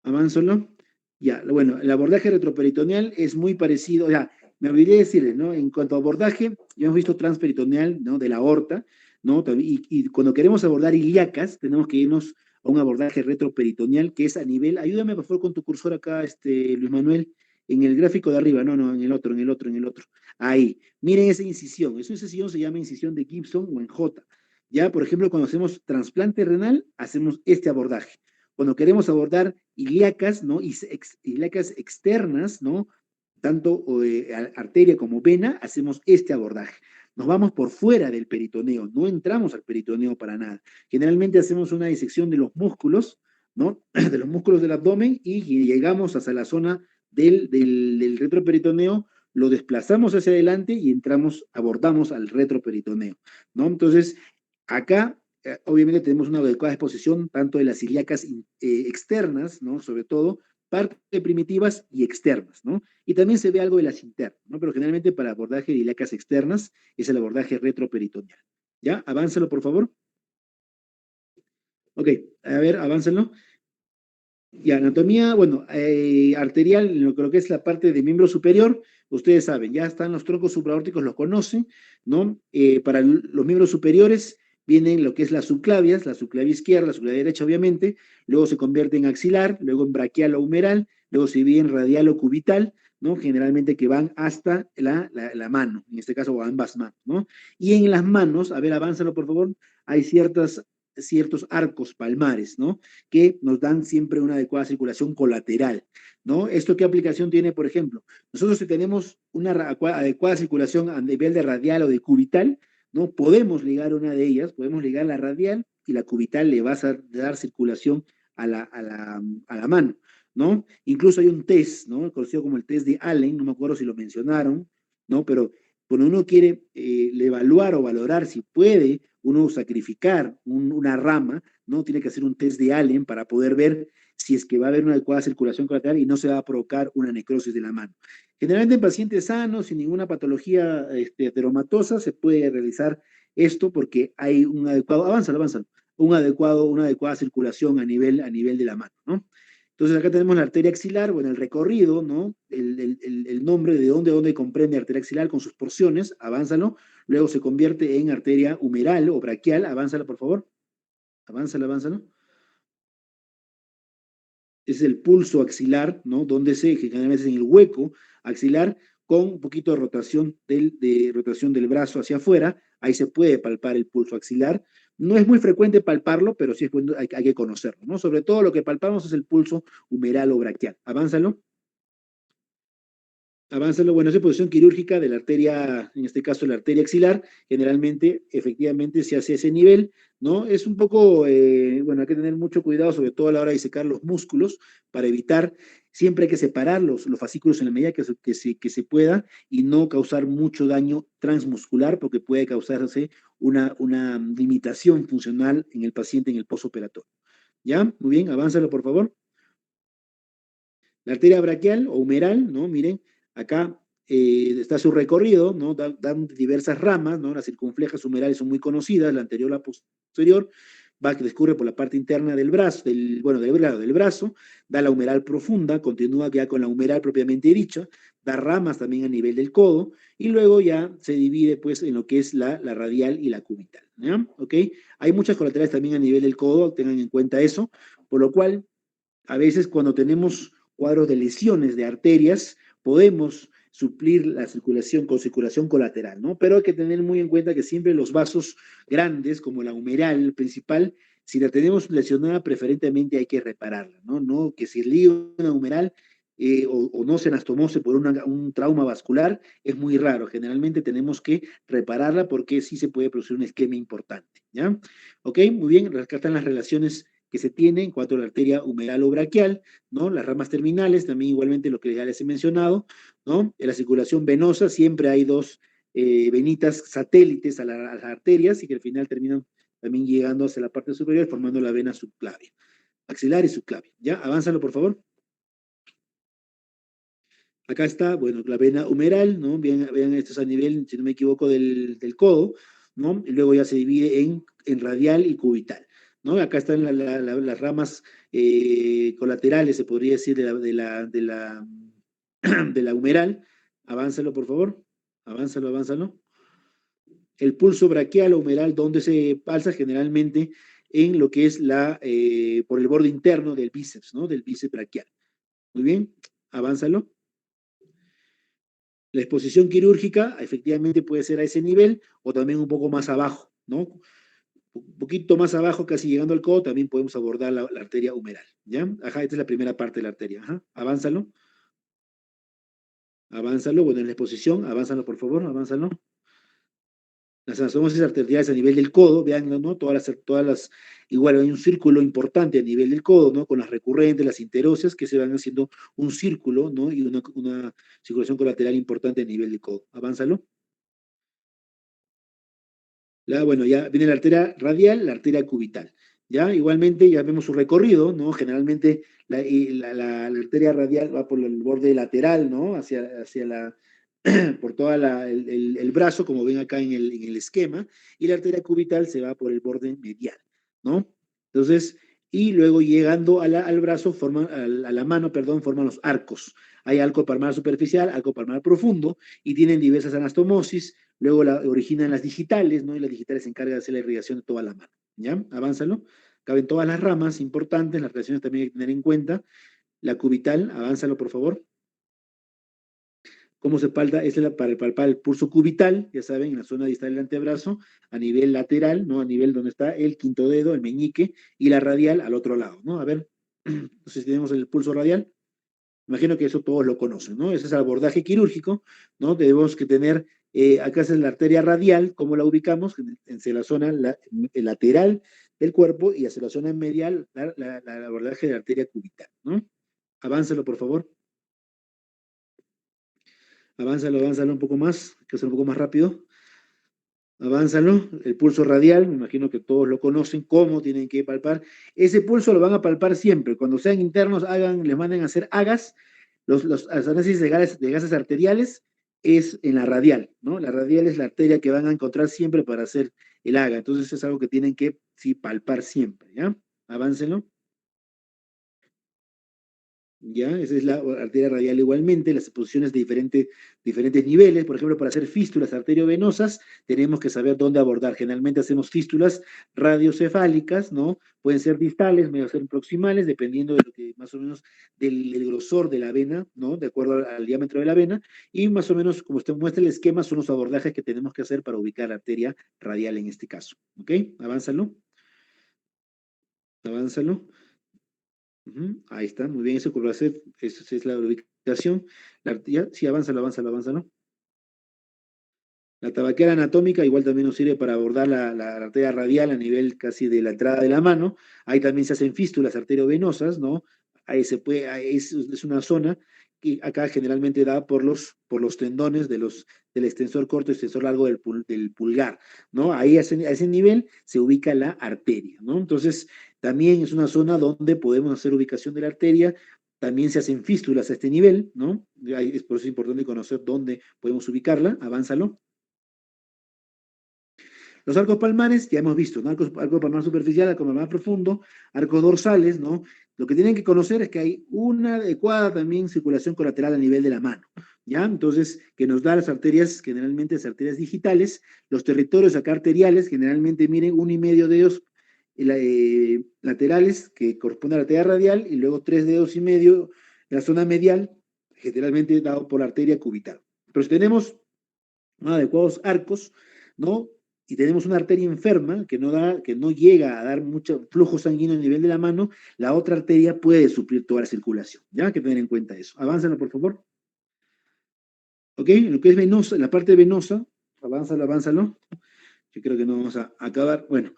A: Avánzalo. Ya, bueno, el abordaje retroperitoneal es muy parecido, ya, me olvidé decirles, ¿no? En cuanto a abordaje, ya hemos visto transperitoneal, ¿no? De la aorta, ¿no? Y cuando queremos abordar ilíacas, tenemos que irnos a un abordaje retroperitoneal que es a nivel, ayúdame por favor con tu cursor acá, Luis Manuel, en el gráfico de arriba, no, en el otro, en el otro, en el otro. Ahí, miren esa incisión se llama incisión de Gibson o en J. Ya, por ejemplo, cuando hacemos trasplante renal, hacemos este abordaje. Cuando queremos abordar ilíacas, ¿no? Ilíacas externas, ¿no? Tanto arteria como vena, hacemos este abordaje. Nos vamos por fuera del peritoneo, no entramos al peritoneo para nada. Generalmente hacemos una disección de los músculos, ¿no? De los músculos del abdomen y llegamos hasta la zona del retroperitoneo, lo desplazamos hacia adelante y entramos, abordamos al retroperitoneo, ¿no? Entonces, acá obviamente tenemos una adecuada exposición tanto de las ilíacas externas, ¿no? Sobre todo, parte primitivas y externas, ¿no? Y también se ve algo de las internas, ¿no? Pero generalmente para abordaje de ilíacas externas es el abordaje retroperitoneal. ¿Ya? Avánzalo, por favor. Ok, a ver, avánzalo. Y anatomía, bueno, arterial, lo que es la parte de miembro superior, ustedes saben, ya están los troncos supraórticos, los conocen, ¿no? Para los miembros superiores vienen lo que es las subclavias, la subclavia izquierda, la subclavia derecha, obviamente, luego se convierte en axilar, luego en braquial o humeral, luego se divide en radial o cubital, ¿no? Generalmente que van hasta la mano, en este caso, o ambas manos, ¿no? Y en las manos, a ver, avánzalo, por favor, hay ciertos arcos palmares, ¿no? Que nos dan siempre una adecuada circulación colateral, ¿no? ¿Esto qué aplicación tiene, por ejemplo? Nosotros si tenemos una adecuada circulación a nivel de radial o de cubital, ¿no? Podemos ligar una de ellas, podemos ligar la radial y la cubital le va a dar circulación a la mano, ¿no? Incluso hay un test, ¿no? Conocido como el test de Allen, no me acuerdo si lo mencionaron, ¿no? Pero cuando uno quiere evaluar o valorar si puede uno sacrificar una rama, ¿no? Tiene que hacer un test de Allen para poder ver si es que va a haber una adecuada circulación colateral y no se va a provocar una necrosis de la mano. Generalmente en pacientes sanos, sin ninguna patología ateromatosa, se puede realizar esto porque hay un adecuado, avánzalo, una adecuada circulación a nivel de la mano, ¿no? Entonces acá tenemos la arteria axilar, bueno, el recorrido, ¿no? El nombre de dónde comprende arteria axilar con sus porciones, avánzalo, luego se convierte en arteria humeral o braquial, avánzala por favor, avánzalo. Es el pulso axilar, ¿no? Donde generalmente es en el hueco axilar con un poquito de rotación del brazo hacia afuera, ahí se puede palpar el pulso axilar. No es muy frecuente palparlo, pero sí es bueno, hay que conocerlo, ¿no? Sobre todo lo que palpamos es el pulso humeral o braquial. Avánzalo. Avánzalo, bueno, esa posición quirúrgica de la arteria, en este caso la arteria axilar, generalmente, efectivamente, se hace a ese nivel, ¿no? Es un poco, bueno, hay que tener mucho cuidado, sobre todo a la hora de secar los músculos, para evitar, siempre hay que separar los fascículos en la medida que se pueda y no causar mucho daño transmuscular, porque puede causarse una limitación funcional en el paciente en el postoperatorio. ¿Ya? Muy bien, avánzalo, por favor. La arteria braquial o humeral, ¿no? Miren, acá está su recorrido, ¿no? Dan diversas ramas, ¿no? Las circunflejas humerales son muy conocidas, la anterior, la posterior, que discurre por la parte interna del brazo, del brazo, da la humeral profunda, continúa ya con la humeral propiamente dicha, da ramas también a nivel del codo, y luego ya se divide, pues, en lo que es la radial y la cubital, ¿ya? ¿Ok? Hay muchas colaterales también a nivel del codo, tengan en cuenta eso, por lo cual a veces cuando tenemos cuadros de lesiones de arterias, podemos suplir la circulación con circulación colateral, ¿no? Pero hay que tener muy en cuenta que siempre los vasos grandes, como la humeral principal, si la tenemos lesionada, preferentemente hay que repararla, ¿no? No que si lío una humeral o no se anastomose por un trauma vascular, es muy raro. Generalmente tenemos que repararla porque sí se puede producir un esquema importante, ¿ya? Ok, muy bien, acá están las relaciones que se tiene en cuanto a la arteria humeral o braquial, ¿no? Las ramas terminales, también igualmente lo que ya les he mencionado, ¿no? En la circulación venosa siempre hay dos venitas satélites a las arterias y que al final terminan también llegando hacia la parte superior formando la vena subclavia, axilar y subclavia. ¿Ya? Avánzalo, por favor. Acá está, bueno, la vena humeral, ¿no? Vean, esto es a nivel, si no me equivoco, del codo, ¿no? Y luego ya se divide en radial y cubital, ¿no? Acá están las ramas colaterales, se podría decir, de la humeral. Avánzalo, por favor. Avánzalo. El pulso braquial o humeral, donde se pasa generalmente en lo que es por el borde interno del bíceps, ¿no? Del bíceps braquial. Muy bien, avánzalo. La exposición quirúrgica efectivamente puede ser a ese nivel o también un poco más abajo, ¿no? Un poquito más abajo, casi llegando al codo, también podemos abordar la arteria humeral, ¿ya? Ajá, esta es la primera parte de la arteria, ajá, avánzalo, avánzalo, bueno, en la exposición, avánzalo, por favor, avánzalo. Las anastomosis arteriales a nivel del codo, vean, ¿no? Igual hay un círculo importante a nivel del codo, ¿no? Con las recurrentes, las interosas, que se van haciendo un círculo, ¿no? Y una circulación colateral importante a nivel del codo. Avánzalo. Bueno, ya viene la arteria radial, la arteria cubital. ¿Ya? Igualmente, ya vemos su recorrido, ¿no? Generalmente la arteria radial va por el borde lateral, ¿no? Hacia por todo el brazo, como ven acá en el esquema, y la arteria cubital se va por el borde medial, ¿no? Entonces, y luego llegando al brazo, a la mano, perdón, forman los arcos. Hay arco palmar superficial, arco palmar profundo, y tienen diversas anastomosis, luego originan las digitales, ¿no? Y las digitales se encargan de hacer la irrigación de toda la mano, ¿ya? Avánzalo. Caben todas las ramas importantes, las relaciones también hay que tener en cuenta. La cubital, avánzalo, por favor. ¿Cómo se palpa? Para palpar el pulso cubital, ya saben, en la zona distal del antebrazo, a nivel lateral, ¿no? A nivel donde está el quinto dedo, el meñique, y la radial al otro lado, ¿no? A ver, entonces tenemos el pulso radial. Imagino que eso todos lo conocen, ¿no? Ese es el abordaje quirúrgico, ¿no? Debemos que tener, acá es la arteria radial, ¿cómo la ubicamos? Hacia la zona lateral del cuerpo y hacia la zona medial, el abordaje de la arteria cubital, ¿no? Avánzalo, por favor. Avánzalo un poco más, que es un poco más rápido. Avánzalo, el pulso radial, me imagino que todos lo conocen, cómo tienen que palpar. Ese pulso lo van a palpar siempre. Cuando sean internos, les manden a hacer AGAS, los análisis de gases arteriales es en la radial, ¿no? La radial es la arteria que van a encontrar siempre para hacer el AGA. Entonces es algo que tienen que, sí, palpar siempre, ¿ya? Aváncenlo. ¿Ya? Esa es la arteria radial igualmente, las exposiciones de diferentes niveles, por ejemplo, para hacer fístulas arteriovenosas, tenemos que saber dónde abordar. Generalmente hacemos fístulas radiocefálicas, ¿no? Pueden ser distales, pueden ser proximales, dependiendo de lo que más o menos del grosor de la vena, ¿no? De acuerdo al diámetro de la vena, y más o menos, como usted muestra el esquema, son los abordajes que tenemos que hacer para ubicar la arteria radial en este caso. ¿Ok? Avánzalo, avánzalo. Ahí está, muy bien, eso que va a hacer, esa es la ubicación. Sí, avánzalo. La tabaquera anatómica igual también nos sirve para abordar la arteria radial a nivel casi de la entrada de la mano. Ahí también se hacen fístulas arteriovenosas, ¿no? Ahí se puede, es una zona que acá generalmente da por los tendones del extensor corto y extensor largo del pulgar, ¿no? Ahí a ese nivel se ubica la arteria, ¿no? Entonces, también es una zona donde podemos hacer ubicación de la arteria. También se hacen fístulas a este nivel, ¿no? Es por eso es importante conocer dónde podemos ubicarla. Avánzalo. Los arcos palmares, ya hemos visto, ¿no? Arco palmar superficial, arco palmar profundo, arcos dorsales, ¿no? Lo que tienen que conocer es que hay una adecuada también circulación colateral a nivel de la mano, ¿ya? Entonces, que nos da las arterias, generalmente las arterias digitales, los territorios acá arteriales, generalmente miren 1,5 dedos laterales, que corresponde a la arteria radial, y luego 3,5 dedos en la zona medial, generalmente dado por la arteria cubital. Pero si tenemos adecuados arcos, ¿no? Y tenemos una arteria enferma que no llega a dar mucho flujo sanguíneo a nivel de la mano, la otra arteria puede suplir toda la circulación. Ya hay que tener en cuenta eso. Avánzalo, por favor. ¿Ok? Lo que es venosa, la parte venosa, avánzalo. Yo creo que no vamos a acabar. Bueno,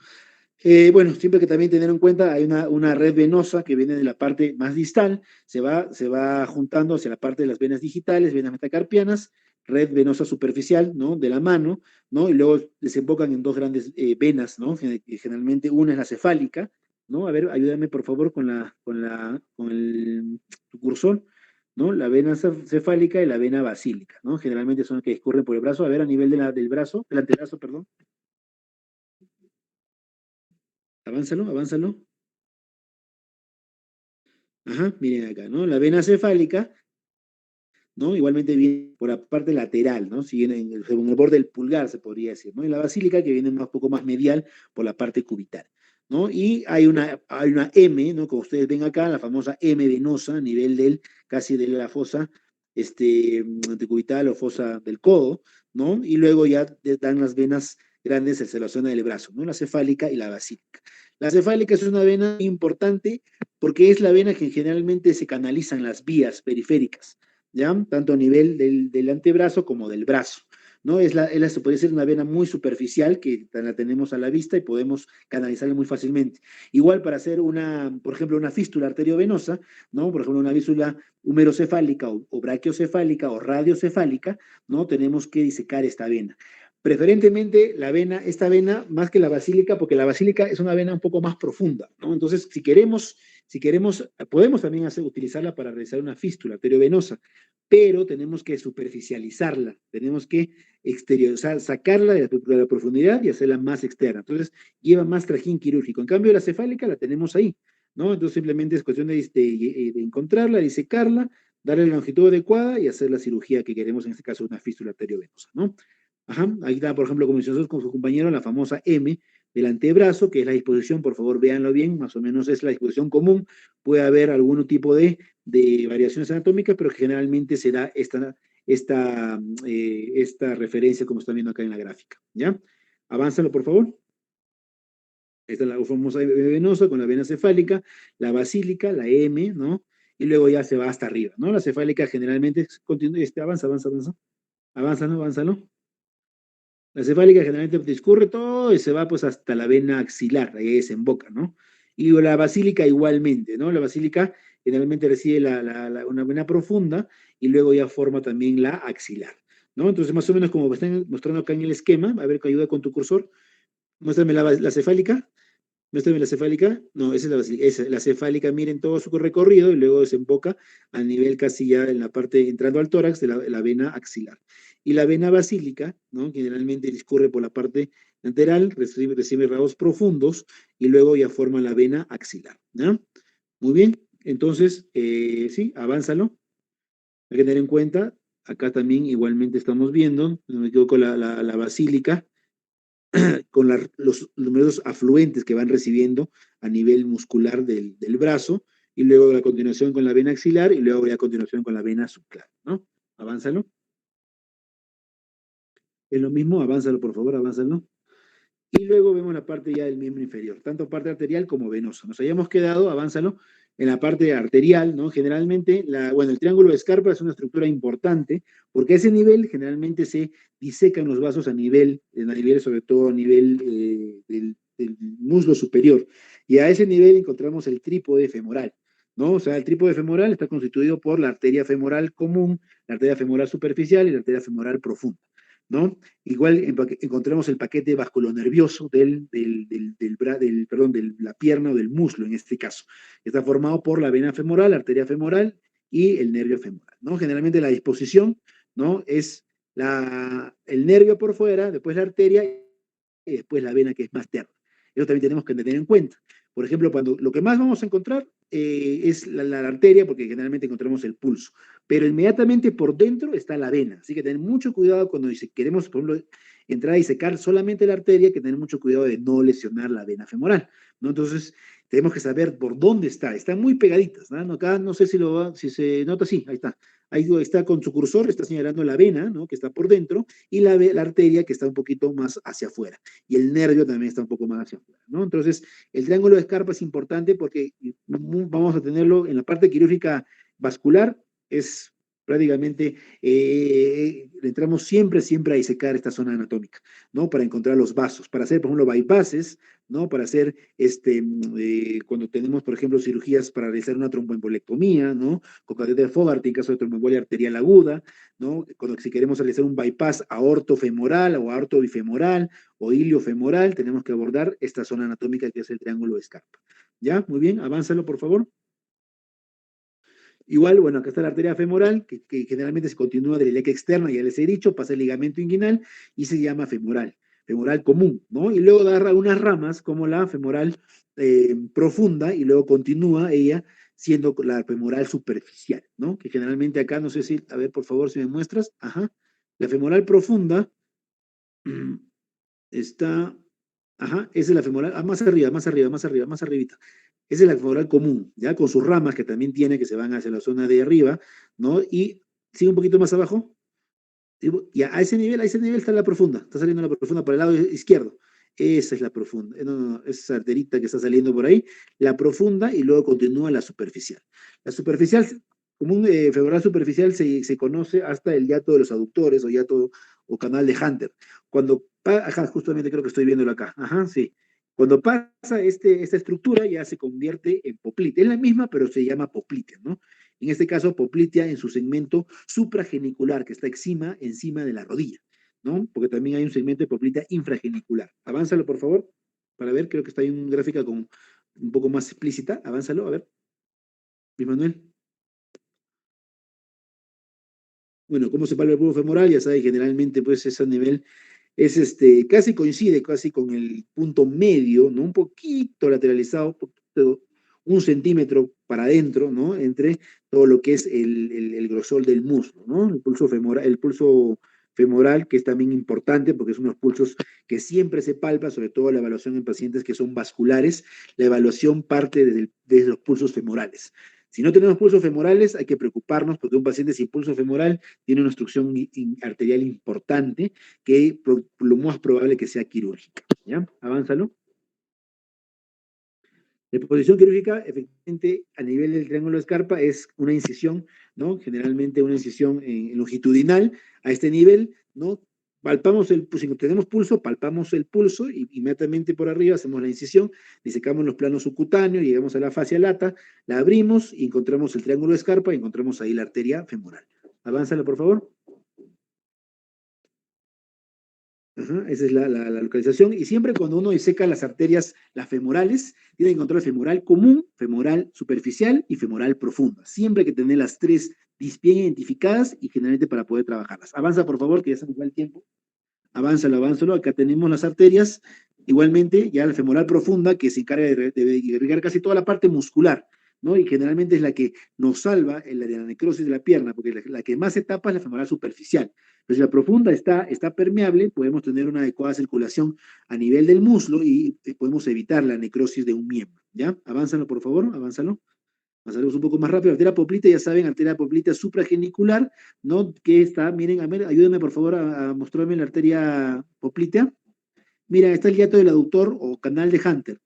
A: siempre que también tener en cuenta, hay una red venosa que viene de la parte más distal, se va juntando hacia la parte de las venas digitales, venas metacarpianas, red venosa superficial, ¿no? De la mano, ¿no? Y luego desembocan en dos grandes venas, ¿no? Generalmente una es la cefálica, ¿no? A ver, ayúdame por favor con el cursor, ¿no? La vena cefálica y la vena basílica, ¿no? Generalmente son las que discurren por el brazo, a ver, a nivel del brazo, del antebrazo, perdón. Avánzalo. Ajá, miren acá, ¿no? La vena cefálica, ¿no? Igualmente viene por la parte lateral, ¿no? Si viene según el borde del pulgar, se podría decir, ¿no? Y la basílica que viene un poco más medial por la parte cubital, ¿no? Y hay una M, ¿no? Como ustedes ven acá, la famosa M venosa a nivel casi de la fosa antecubital o fosa del codo, ¿no? Y luego ya dan las venas grandes hacia la zona del brazo, ¿no? La cefálica y la basílica. La cefálica es una vena importante porque es la vena que generalmente se canaliza en las vías periféricas, ¿ya? Tanto a nivel del antebrazo como del brazo, ¿no? Se puede ser una vena muy superficial que la tenemos a la vista y podemos canalizarla muy fácilmente. Igual para hacer por ejemplo, una fístula arteriovenosa, ¿no? Por ejemplo, una fístula humerocefálica o brachiocefálica o radiocefálica, ¿no? Tenemos que disecar esta vena. Preferentemente esta vena más que la basílica, porque la basílica es una vena un poco más profunda, ¿no? Entonces, si queremos, podemos también utilizarla para realizar una fístula arteriovenosa, pero tenemos que superficializarla, tenemos que exteriorizar, sacarla de la profundidad y hacerla más externa. Entonces, lleva más trajín quirúrgico. En cambio, la cefálica la tenemos ahí, ¿no? Entonces, simplemente es cuestión de encontrarla, disecarla, darle la longitud adecuada y hacer la cirugía que queremos, en este caso, una fístula arteriovenosa, ¿no? Ajá, ahí está, por ejemplo, como mencionó con su compañero, la famosa M del antebrazo, que es la disposición, por favor, véanlo bien, más o menos es la disposición común. Puede haber algún tipo de variaciones anatómicas, pero generalmente se da esta referencia, como están viendo acá en la gráfica. ¿Ya? Avánzalo, por favor. Esta es la famosa venosa con la vena cefálica, la basílica, la M, ¿no? Y luego ya se va hasta arriba, ¿no? La cefálica generalmente continúa, avanza, avanza, avanza. Avánzalo, avánzalo. La cefálica generalmente discurre todo y se va pues hasta la vena axilar, ahí desemboca, ¿no? Y la basílica igualmente, ¿no? La basílica generalmente recibe una vena profunda y luego ya forma también la axilar, ¿no? Entonces, más o menos como están mostrando acá en el esquema, a ver, que ayuda con tu cursor, muéstrame la cefálica. Muéstrame la cefálica. No, esa es la basílica. Esa, la cefálica, miren todo su recorrido y luego desemboca a nivel casi ya en la parte, entrando al tórax de la vena axilar. Y la vena basílica, ¿no? Generalmente discurre por la parte lateral, recibe rasgos profundos y luego ya forma la vena axilar, ¿no? Muy bien. Entonces, sí, avánzalo. Hay que tener en cuenta, acá también igualmente estamos viendo, no me equivoco, la basílica con los numerosos afluentes que van recibiendo a nivel muscular del brazo, y luego a continuación con la vena axilar, y luego a continuación con la vena subclar, ¿no? Avánzalo. Es lo mismo, avánzalo, por favor, avánzalo. Y luego vemos la parte ya del miembro inferior, tanto parte arterial como venosa. Nos habíamos quedado, avánzalo, en la parte arterial, ¿no? Generalmente, el triángulo de Scarpa es una estructura importante, porque a ese nivel generalmente se disecan los vasos sobre todo a nivel del muslo superior. Y a ese nivel encontramos el trípode femoral, ¿no? O sea, el trípode femoral está constituido por la arteria femoral común, la arteria femoral superficial y la arteria femoral profunda, ¿no? Igual encontramos el paquete vasculonervioso de la pierna o del muslo en este caso. Está formado por la vena femoral, la arteria femoral y el nervio femoral, ¿no? Generalmente la disposición, ¿no? Es el nervio por fuera, después la arteria y después la vena que es más terna. Eso también tenemos que tener en cuenta. Por ejemplo, cuando lo que más vamos a encontrar es la arteria, porque generalmente encontramos el pulso, pero inmediatamente por dentro está la vena. Así que tener mucho cuidado cuando queremos, por ejemplo, entrar a disecar solamente la arteria, hay que tener mucho cuidado de no lesionar la vena femoral, ¿no? Entonces, tenemos que saber por dónde está. Están muy pegaditas, ¿no? Acá no sé si se nota, sí, ahí está. Ahí está con su cursor, está señalando la vena, ¿no? Que está por dentro, y la arteria que está un poquito más hacia afuera. Y el nervio también está un poco más hacia afuera, ¿no? Entonces, el triángulo de Scarpa es importante porque vamos a tenerlo en la parte quirúrgica vascular, es prácticamente, entramos siempre a disecar esta zona anatómica, ¿no? Para encontrar los vasos, para hacer, por ejemplo, bypasses, ¿no? Para hacer, cuando tenemos, por ejemplo, cirugías para realizar una tromboembolectomía, ¿no? Con catéter Fogarty en caso de tromboembolia arterial aguda, ¿no? Si queremos realizar un bypass aortofemoral o aortobifemoral o iliofemoral, tenemos que abordar esta zona anatómica que es el triángulo de Scarpa. ¿Ya? Muy bien, avánzalo, por favor. Igual, bueno, acá está la arteria femoral, que generalmente se continúa de la ilíaca externa, ya les he dicho, pasa el ligamento inguinal y se llama femoral común, ¿no? Y luego da unas ramas como la femoral profunda y luego continúa ella siendo la femoral superficial, ¿no? Que generalmente acá, no sé si, a ver, por favor, si me muestras, ajá, la femoral profunda está, ajá, esa es la femoral, más arriba, más arriba, más arriba, más arribita. Esa es la femoral común, ya con sus ramas que también tiene, que se van hacia la zona de arriba, ¿no? Y sigue un poquito más abajo. Y a ese nivel está la profunda, está saliendo la profunda por el lado izquierdo. Esa es la profunda, no, no, no, esa arterita que está saliendo por ahí, la profunda y luego continúa la superficial. La superficial, como un femoral superficial, se conoce hasta el hiato de los aductores o hiato o canal de Hunter. Ajá, justamente creo que estoy viéndolo acá, ajá, sí. Cuando pasa esta estructura ya se convierte en poplite. Es la misma, pero se llama poplite, ¿no? En este caso, poplitea en su segmento supragenicular, que está encima de la rodilla, ¿no? Porque también hay un segmento de poplitea infragenicular. Avánzalo, por favor, para ver, creo que está ahí una gráfica con un poco más explícita. Avánzalo, a ver, Luis Manuel. Bueno, ¿cómo se palpa el bulbo femoral? Ya sabes, generalmente, pues, ese nivel es casi coincide casi con el punto medio, ¿no? Un poquito lateralizado, un poquito, 1 centímetro para adentro, ¿no? Entre todo lo que es el grosor del muslo, ¿no? El pulso femoral, que es también importante porque es unos pulsos que siempre se palpa, sobre todo la evaluación en pacientes que son vasculares, la evaluación parte desde los pulsos femorales. Si no tenemos pulsos femorales, hay que preocuparnos porque un paciente sin pulso femoral tiene una obstrucción arterial importante que lo más probable que sea quirúrgica. ¿Ya? Avánzalo. La exposición quirúrgica, efectivamente, a nivel del triángulo de Scarpa es una incisión, ¿no? Generalmente una incisión longitudinal a este nivel, ¿no? Palpamos si tenemos pulso, palpamos el pulso y inmediatamente por arriba hacemos la incisión, disecamos los planos subcutáneos, llegamos a la fascia lata, la abrimos y encontramos el triángulo de Scarpa y encontramos ahí la arteria femoral. Avánzalo, por favor. Ajá, esa es la localización. Y siempre cuando uno diseca las arterias, las femorales, tiene que encontrar femoral común, femoral superficial y femoral profunda. Siempre hay que tener las tres bien identificadas y generalmente para poder trabajarlas. Avanza, por favor, que ya se nos va el tiempo. Avánzalo, avánzalo. Acá tenemos las arterias. Igualmente, ya la femoral profunda, que se encarga de irrigar casi toda la parte muscular, ¿no? Y generalmente es la que nos salva en de la necrosis de la pierna, porque la que más se tapa es la femoral superficial. Pero si la profunda está permeable, podemos tener una adecuada circulación a nivel del muslo y podemos evitar la necrosis de un miembro, ¿ya? Avánzalo, por favor, avánzalo. Pasaremos un poco más rápido. Arteria poplita, ya saben, arteria poplita supragenicular, ¿no? Que está, miren, a ver, ayúdenme por favor a mostrarme la arteria poplita. Mira, está el hiato del aductor o canal de Hunter,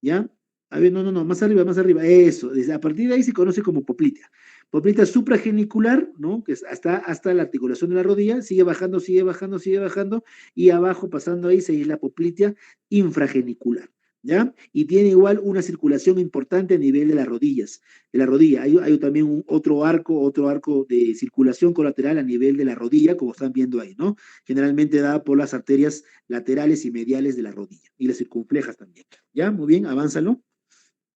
A: ¿ya? A ver, no, no, no, más arriba, eso. A partir de ahí se conoce como poplita. Poplita supragenicular, ¿no? Que es hasta la articulación de la rodilla, sigue bajando, sigue bajando, sigue bajando, y abajo, pasando ahí, sigue la poplita infragenicular. ¿Ya? Y tiene igual una circulación importante a nivel de las rodillas. De la rodilla hay también otro arco de circulación colateral a nivel de la rodilla, como están viendo ahí, ¿no? Generalmente dada por las arterias laterales y mediales de la rodilla, y las circunflejas también. ¿Ya? Muy bien, avánzalo.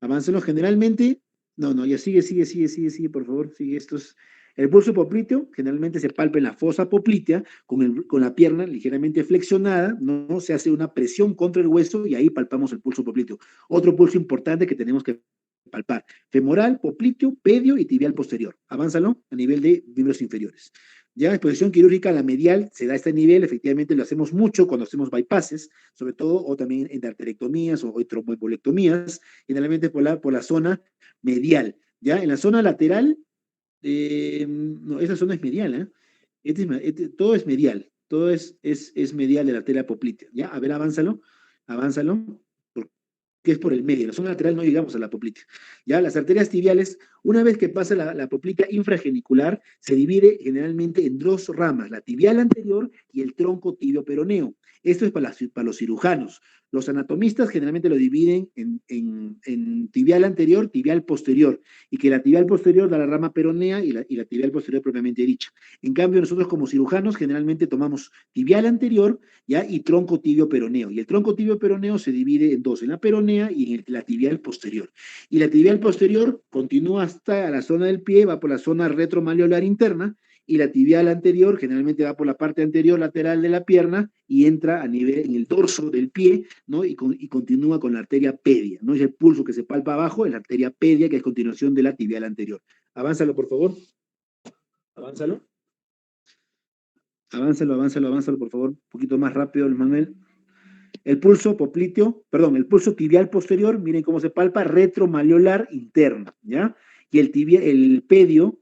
A: Avánzalo. Generalmente, no, ya sigue, por favor, sigue estos. El pulso popliteo generalmente se palpa en la fosa poplitea con la pierna ligeramente flexionada, ¿no? Se hace una presión contra el hueso y ahí palpamos el pulso popliteo. Otro pulso importante que tenemos que palpar: femoral, popliteo, pedio y tibial posterior. Avánzalo a nivel de miembros inferiores. Ya la exposición quirúrgica, la medial, se da a este nivel, efectivamente lo hacemos mucho cuando hacemos bypasses, sobre todo, o también en arterectomías o tromboembolectomías, generalmente por la zona medial. Ya en la zona lateral, no, esa zona es medial, ¿eh? Todo es medial, todo es medial de la arteria poplitea. Ya, a ver, avánzalo, que es por el medio. En la zona lateral no llegamos a la poplita. Ya las arterias tibiales, una vez que pasa la poplita infragenicular, se divide generalmente en dos ramas: la tibial anterior y el tronco tibio peroneo. Esto es para los cirujanos. Los anatomistas generalmente lo dividen en tibial anterior, tibial posterior, y que la tibial posterior da la rama peronea y la tibial posterior propiamente dicha. En cambio, nosotros como cirujanos generalmente tomamos tibial anterior, ¿ya? Y tronco tibio peroneo. Y el tronco tibio peroneo se divide en dos: en la peronea y en la tibial posterior. Y la tibial posterior continúa hasta la zona del pie, va por la zona retromalleolar interna, y la tibial anterior generalmente va por la parte anterior lateral de la pierna y entra a nivel en el dorso del pie, ¿no? Y continúa con la arteria pedia, ¿no? Es el pulso que se palpa abajo, es la arteria pedia, que es continuación de la tibial anterior. Avánzalo, por favor. Avánzalo. Avánzalo, por favor. Un poquito más rápido, Manuel. El pulso popliteo, perdón, el pulso tibial posterior, miren cómo se palpa, retromalleolar interno, ¿ya? Y el pedio,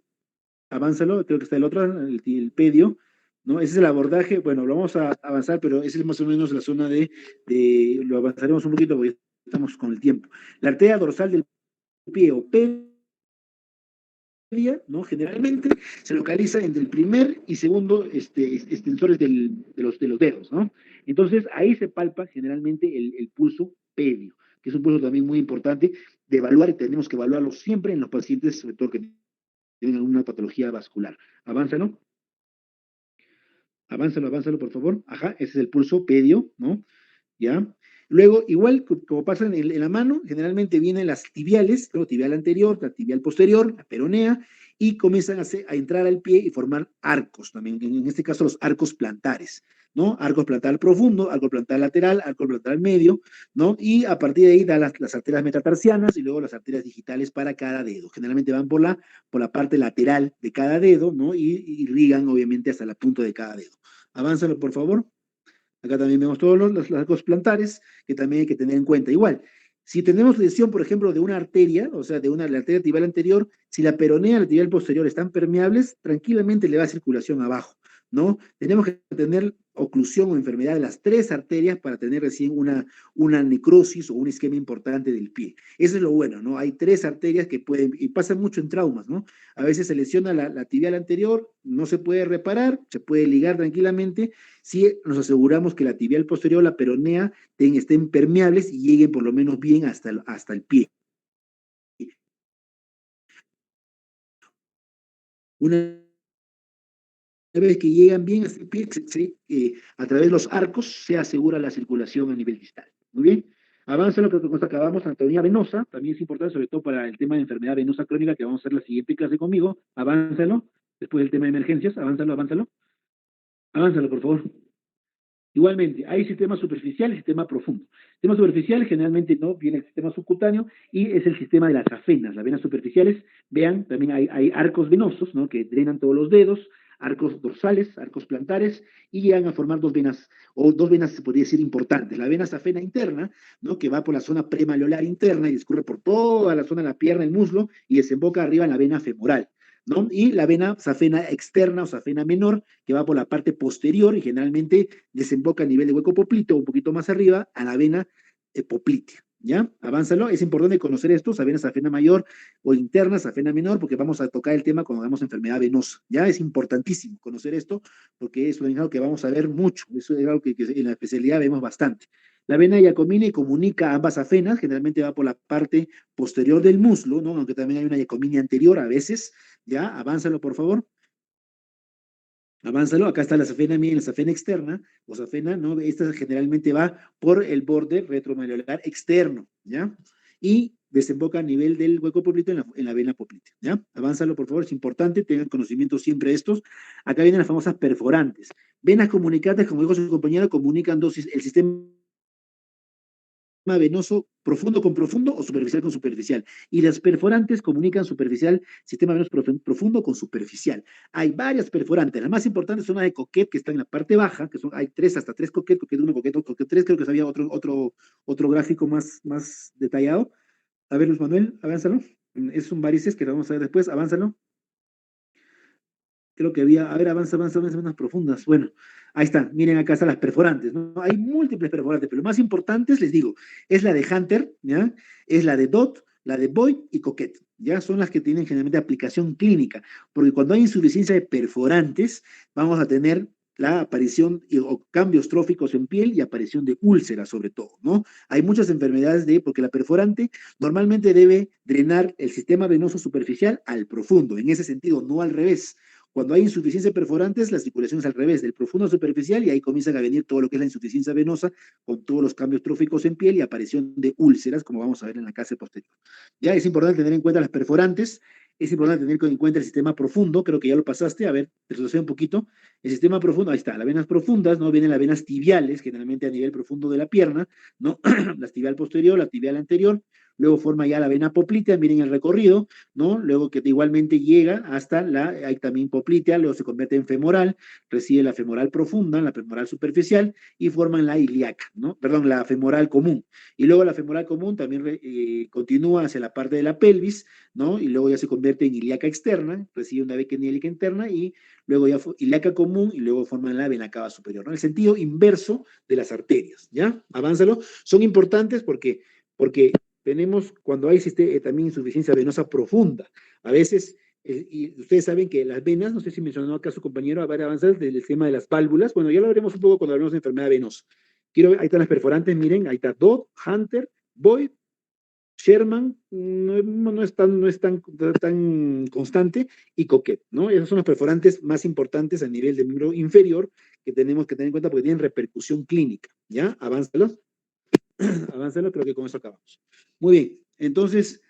A: avánzalo, creo que está el otro, el pedio, ¿no? Ese es el abordaje, bueno, lo vamos a avanzar, pero esa es más o menos la zona lo avanzaremos un poquito porque estamos con el tiempo. La arteria dorsal del pie o pedia, ¿no? Generalmente se localiza entre el primer y segundo extensores de los dedos, ¿no? Entonces ahí se palpa generalmente el pulso pedio, que es un pulso también muy importante de evaluar y tenemos que evaluarlo siempre en los pacientes, sobre todo que tienen alguna patología vascular. Avánzalo. Avánzalo, por favor. Ajá, ese es el pulso pedio, ¿no? ¿Ya? Luego, igual como pasa en la mano, generalmente vienen las tibiales, ¿no? Tibial anterior, la tibial posterior, la peronea, y comienzan a entrar al pie y formar arcos también, en este caso los arcos plantares, ¿no? Arcos plantar profundo, arco plantar lateral, arco plantar medio, ¿no? Y a partir de ahí da las arterias metatarsianas y luego las arterias digitales para cada dedo. Generalmente van por la parte lateral de cada dedo, ¿no? Y irrigan obviamente hasta la punta de cada dedo. Avánzalo, por favor. Acá también vemos todos los arcos plantares que también hay que tener en cuenta. Igual, si tenemos lesión, por ejemplo, de una arteria, o sea, la arteria tibial anterior, si la peronea y la tibial posterior están permeables, tranquilamente le va circulación abajo, ¿no? Tenemos que tener oclusión o enfermedad de las tres arterias para tener recién una necrosis o un esquema importante del pie. Eso es lo bueno, ¿no? Hay tres arterias que pueden, y pasa mucho en traumas, ¿no? A veces se lesiona la tibial anterior, no se puede reparar, se puede ligar tranquilamente, si nos aseguramos que la tibial posterior, la peronea, estén permeables y lleguen por lo menos bien hasta el pie. Una vez que llegan bien hasta el pie, a través de los arcos se asegura la circulación a nivel distal. Muy bien. Avanza lo que nos acabamos, anatomía venosa, también es importante, sobre todo para el tema de enfermedad venosa crónica, que vamos a hacer la siguiente clase conmigo. Avánzalo. Después del tema de emergencias, avánzalo. Avánzalo, por favor. Igualmente, hay sistema superficial y sistema profundo. Sistema superficial generalmente no viene el sistema subcutáneo y es el sistema de las afenas. Las venas superficiales, vean, también hay arcos venosos, ¿no? Que drenan todos los dedos, arcos dorsales, arcos plantares, y llegan a formar dos venas se podría decir importantes. La vena safena interna, ¿no? Que va por la zona premalleolar interna y discurre por toda la zona de la pierna, el muslo, y desemboca arriba en la vena femoral, ¿no? Y la vena safena externa o safena menor, que va por la parte posterior y generalmente desemboca a nivel de hueco popliteo, un poquito más arriba, a la vena poplitea. ¿Ya? Avánzalo. Es importante conocer esto, vena safena mayor o interna, safena menor, porque vamos a tocar el tema cuando hagamos enfermedad venosa. Ya es importantísimo conocer esto, porque es algo que vamos a ver mucho. Eso es algo que en la especialidad vemos bastante. La vena Giacomini comunica ambas afenas, generalmente va por la parte posterior del muslo, ¿no? Aunque también hay una Giacomini anterior a veces. ¿Ya? Avánzalo, por favor. Avánzalo, acá está la safena, miren, la safena externa, o safena, ¿no? Esta generalmente va por el borde retromalleolar externo, ¿ya? Y desemboca a nivel del hueco popliteo en la vena poplitea, ¿ya? Avánzalo, por favor, es importante, tengan conocimiento siempre de estos. Acá vienen las famosas perforantes. Venas comunicantes, como dijo su compañero, comunican el sistema venoso profundo con profundo o superficial con superficial. Y las perforantes comunican sistema venoso profundo con superficial. Hay varias perforantes. Las más importantes son las de Coquet, que están en la parte baja, hay hasta tres Coquet, Coquet 1, Coquet 2, Coquet 3, creo que había otro gráfico más detallado. A ver, Luis Manuel, avánzalo. Es un varices que lo vamos a ver después, avánzalo. Creo que había, a ver, avanza unas profundas. Bueno, ahí está, miren acá están las perforantes, ¿no? Hay múltiples perforantes, pero lo más importantes, les digo, es la de Hunter, ¿ya? Es la de Dot, la de Boyd y Coquet, ¿ya? Son las que tienen generalmente aplicación clínica, porque cuando hay insuficiencia de perforantes, vamos a tener la aparición o cambios tróficos en piel y aparición de úlceras sobre todo, ¿no? Hay muchas enfermedades porque la perforante normalmente debe drenar el sistema venoso superficial al profundo, en ese sentido, no al revés. Cuando hay insuficiencia de perforantes, la circulación es al revés, del profundo a superficial, y ahí comienzan a venir todo lo que es la insuficiencia venosa, con todos los cambios tróficos en piel y aparición de úlceras, como vamos a ver en la clase posterior. Ya es importante tener en cuenta las perforantes, es importante tener en cuenta el sistema profundo, creo que ya lo pasaste, a ver, te retrocede un poquito. El sistema profundo, ahí está, las venas profundas, ¿no? Vienen las venas tibiales, generalmente a nivel profundo de la pierna, ¿no? La tibial posterior, la tibial anterior, luego forma ya la vena poplitea, miren el recorrido, ¿no? Luego que igualmente llega hasta hay también poplitea, luego se convierte en femoral, recibe la femoral profunda, la femoral superficial y forman la ilíaca, ¿no? Perdón, la femoral común. Y luego la femoral común también continúa hacia la parte de la pelvis, ¿no? Y luego ya se convierte en ilíaca externa, recibe una vena ilíaca interna y luego ya ilíaca común y luego forman la vena cava superior, ¿no? El sentido inverso de las arterias, ¿ya? Avánzalo. Son importantes porque tenemos, cuando hay también insuficiencia venosa profunda, a veces, y ustedes saben que las venas, no sé si mencionó acá su compañero, a ver, avanzar del tema de las válvulas, bueno, ya lo veremos un poco cuando hablemos de enfermedad venosa. Ahí están las perforantes, miren, ahí está Dodd, Hunter, Boyd, Sherman, no es tan constante, y Coquet, ¿no? Esos son los perforantes más importantes a nivel del miembro inferior que tenemos que tener en cuenta porque tienen repercusión clínica, ¿ya? Avánzalos, avánzalos, creo que con eso acabamos. Muy bien, entonces,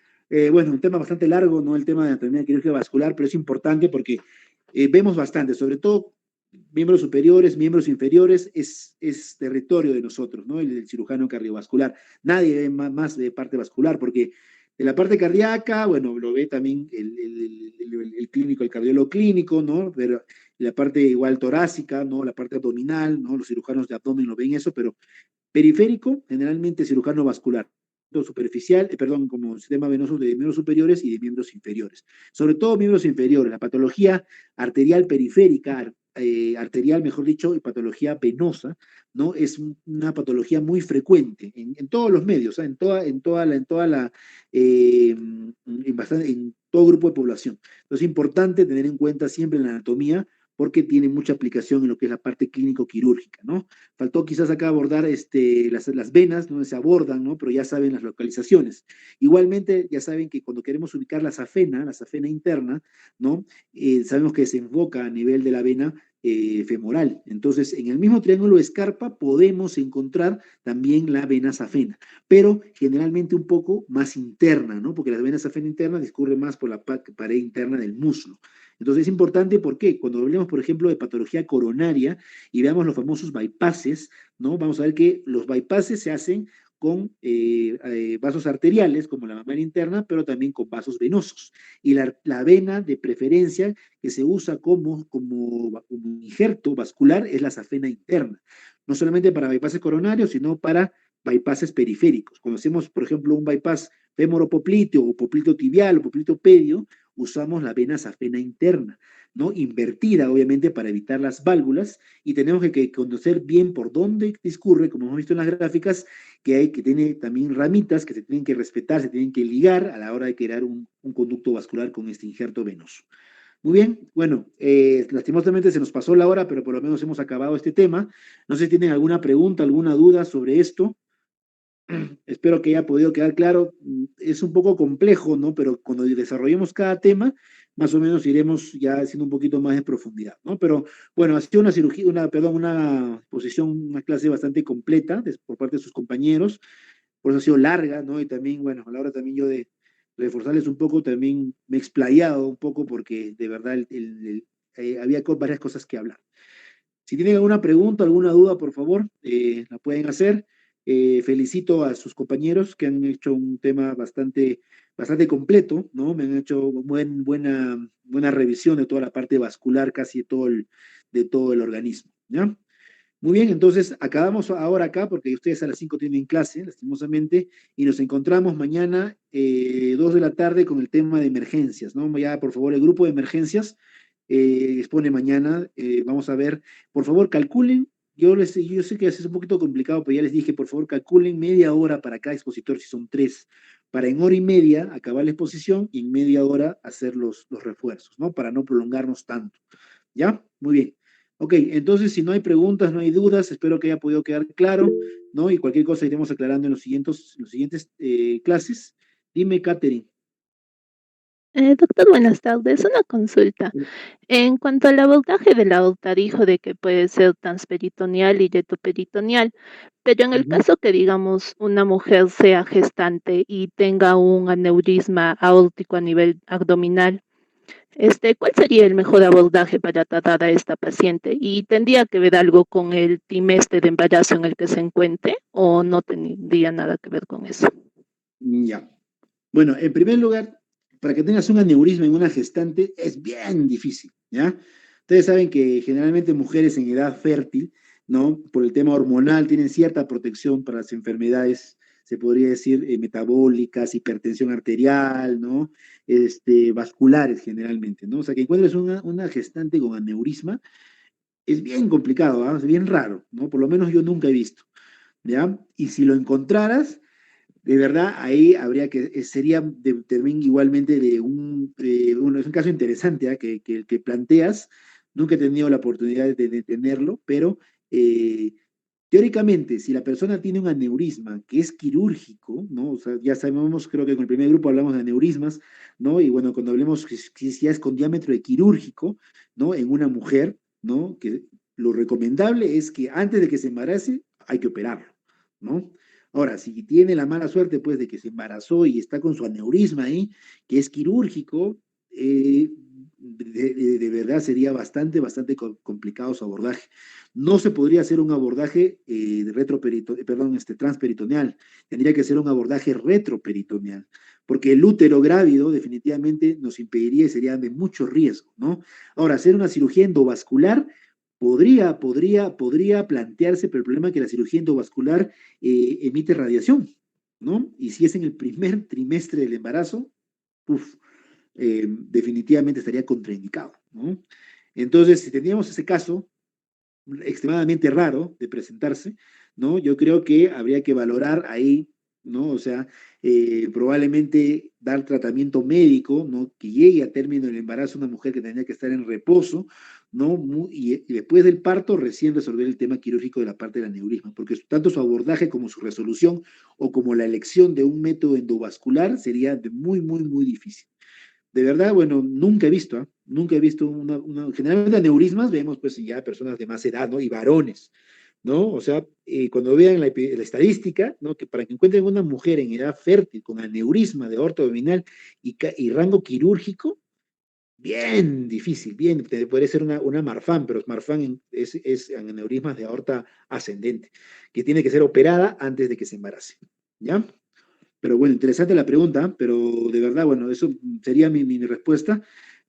A: bueno, un tema bastante largo, ¿no? El tema de anatomía quirúrgica vascular, pero es importante porque vemos bastante, sobre todo miembros superiores, miembros inferiores, es territorio de nosotros, ¿no? El cirujano cardiovascular. Nadie ve más de parte vascular, porque de la parte cardíaca, bueno, lo ve también el clínico, el cardiólogo clínico, ¿no? Pero la parte igual torácica, ¿no? La parte abdominal, ¿no? Los cirujanos de abdomen lo ven eso, pero periférico, generalmente cirujano vascular superficial, perdón, como sistema venoso de miembros superiores y de miembros inferiores. Sobre todo miembros inferiores, la patología arterial periférica, arterial, mejor dicho, y patología venosa, ¿no? Es una patología muy frecuente en todos los medios, ¿eh? En todo grupo de población. Entonces es importante tener en cuenta siempre la anatomía porque tiene mucha aplicación en lo que es la parte clínico-quirúrgica, ¿no? Faltó quizás acá abordar las venas, donde se abordan, ¿no? Pero ya saben las localizaciones. Igualmente, ya saben que cuando queremos ubicar la safena interna, ¿no? Sabemos que se enfoca a nivel de la vena femoral. Entonces, en el mismo triángulo de Scarpa podemos encontrar también la vena safena, pero generalmente un poco más interna, ¿no? Porque la vena safena interna discurre más por la pared interna del muslo. Entonces es importante porque cuando hablemos, por ejemplo, de patología coronaria y veamos los famosos bypasses, ¿no? Vamos a ver que los bypasses se hacen con vasos arteriales, como la mamaria interna, pero también con vasos venosos. Y la vena de preferencia que se usa como injerto vascular es la safena interna. No solamente para bypasses coronarios, sino para bypasses periféricos. Cuando hacemos, por ejemplo, un bypass femoropopliteo o poplito tibial o poplito pedio, usamos la vena safena interna, ¿no? Invertida, obviamente, para evitar las válvulas, y tenemos que conocer bien por dónde discurre, como hemos visto en las gráficas, que tiene también ramitas que se tienen que respetar, se tienen que ligar a la hora de crear un conducto vascular con este injerto venoso. Muy bien, bueno, lastimosamente se nos pasó la hora, pero por lo menos hemos acabado este tema. No sé si tienen alguna pregunta, alguna duda sobre esto. Espero que haya podido quedar claro. Es un poco complejo, ¿no? Pero cuando desarrollemos cada tema, más o menos iremos ya haciendo un poquito más de profundidad, ¿no? Pero bueno, ha sido una cirugía, una exposición, una clase bastante completa por parte de sus compañeros, por eso ha sido larga, ¿no? Y también, bueno, a la hora también yo de reforzarles un poco, también me he explayado un poco porque de verdad había varias cosas que hablar. Si tienen alguna pregunta, alguna duda, por favor, la pueden hacer. Felicito a sus compañeros que han hecho un tema bastante completo, ¿no? Me han hecho buena revisión de toda la parte vascular, casi de todo el organismo, ¿ya? Muy bien, entonces acabamos ahora acá porque ustedes a las 5 tienen clase, lastimosamente, y nos encontramos mañana 2 de la tarde con el tema de emergencias, ¿no? Ya, por favor, el grupo de emergencias expone mañana, vamos a ver, por favor, calculen, yo sé que es un poquito complicado, pero ya les dije, por favor, calculen media hora para cada expositor, si son 3, para en hora y media acabar la exposición y en media hora hacer los refuerzos, ¿no? Para no prolongarnos tanto, ¿ya? Muy bien. Ok, entonces si no hay preguntas, no hay dudas, espero que haya podido quedar claro, ¿no? Y cualquier cosa iremos aclarando en los siguientes clases. Dime, Catherine.
C: Doctor, buenas tardes. Una consulta. En cuanto al abordaje de la aorta, dijo de que puede ser transperitoneal y yetoperitoneal, pero en el
A: Ujú.
C: caso que, digamos, una mujer sea gestante y tenga un aneurisma aórtico a nivel abdominal, ¿cuál sería el mejor abordaje para tratar a esta paciente? ¿Y tendría que ver algo con el trimestre de embarazo en el que se encuentre o no tendría nada que ver con eso?
A: Ya. Bueno, en primer lugar, para que tengas un aneurisma en una gestante es bien difícil, ¿ya? Ustedes saben que generalmente mujeres en edad fértil, ¿no? Por el tema hormonal tienen cierta protección para las enfermedades, se podría decir, metabólicas, hipertensión arterial, ¿no? Vasculares generalmente, ¿no? O sea, que encuentres una gestante con aneurisma es bien complicado, ¿ah? Es bien raro, ¿no? Por lo menos yo nunca he visto, ¿ya? Y si lo encontraras, de verdad, ahí habría que, sería también igualmente es un caso interesante, ¿ah? Que planteas. Nunca he tenido la oportunidad de tenerlo, pero eh, teóricamente, si la persona tiene un aneurisma que es quirúrgico, ¿no? O sea, ya sabemos, creo que con el primer grupo hablamos de aneurismas, ¿no? Y bueno, cuando hablemos que si ya es con diámetro de quirúrgico, ¿no? En una mujer, ¿no? Que lo recomendable es que antes de que se embarace, hay que operarlo, ¿no? Ahora, si tiene la mala suerte, pues, de que se embarazó y está con su aneurisma ahí, que es quirúrgico, de verdad sería bastante complicado su abordaje. No se podría hacer un abordaje transperitoneal, tendría que ser un abordaje retroperitoneal, porque el útero grávido definitivamente nos impediría y sería de mucho riesgo, ¿no? Ahora, hacer una cirugía endovascular podría plantearse, pero el problema es que la cirugía endovascular emite radiación, ¿no? Y si es en el primer trimestre del embarazo, uf, definitivamente estaría contraindicado, ¿no? Entonces, si teníamos ese caso extremadamente raro de presentarse, ¿no? Yo creo que habría que valorar ahí, ¿no? O sea, probablemente dar tratamiento médico, ¿no? Que llegue a término el embarazo una mujer que tendría que estar en reposo, ¿no? Y después del parto recién resolver el tema quirúrgico de la parte del aneurisma, porque tanto su abordaje como su resolución o como la elección de un método endovascular sería muy difícil. De verdad, bueno, nunca he visto, ¿ah? Nunca he visto generalmente aneurismas vemos pues ya personas de más edad, ¿no? Y varones, ¿no? O sea, cuando vean la estadística, ¿no? Que para que encuentren una mujer en edad fértil con aneurisma de aorta abdominal y rango quirúrgico, bien difícil, podría ser una Marfan, pero Marfan es aneurismas de aorta ascendente, que tiene que ser operada antes de que se embarace, ¿ya? Pero bueno, interesante la pregunta, pero de verdad, bueno, eso sería mi respuesta.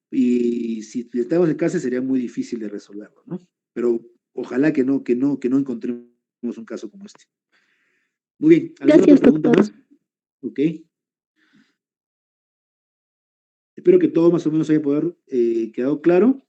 A: Y si estamos en casa sería muy difícil de resolverlo, ¿no? Pero ojalá que no encontremos un caso como este. Muy bien, ¿alguna otra
C: Gracias,
A: pregunta
C: doctor.
A: más? Ok. Espero que todo más o menos haya quedado claro.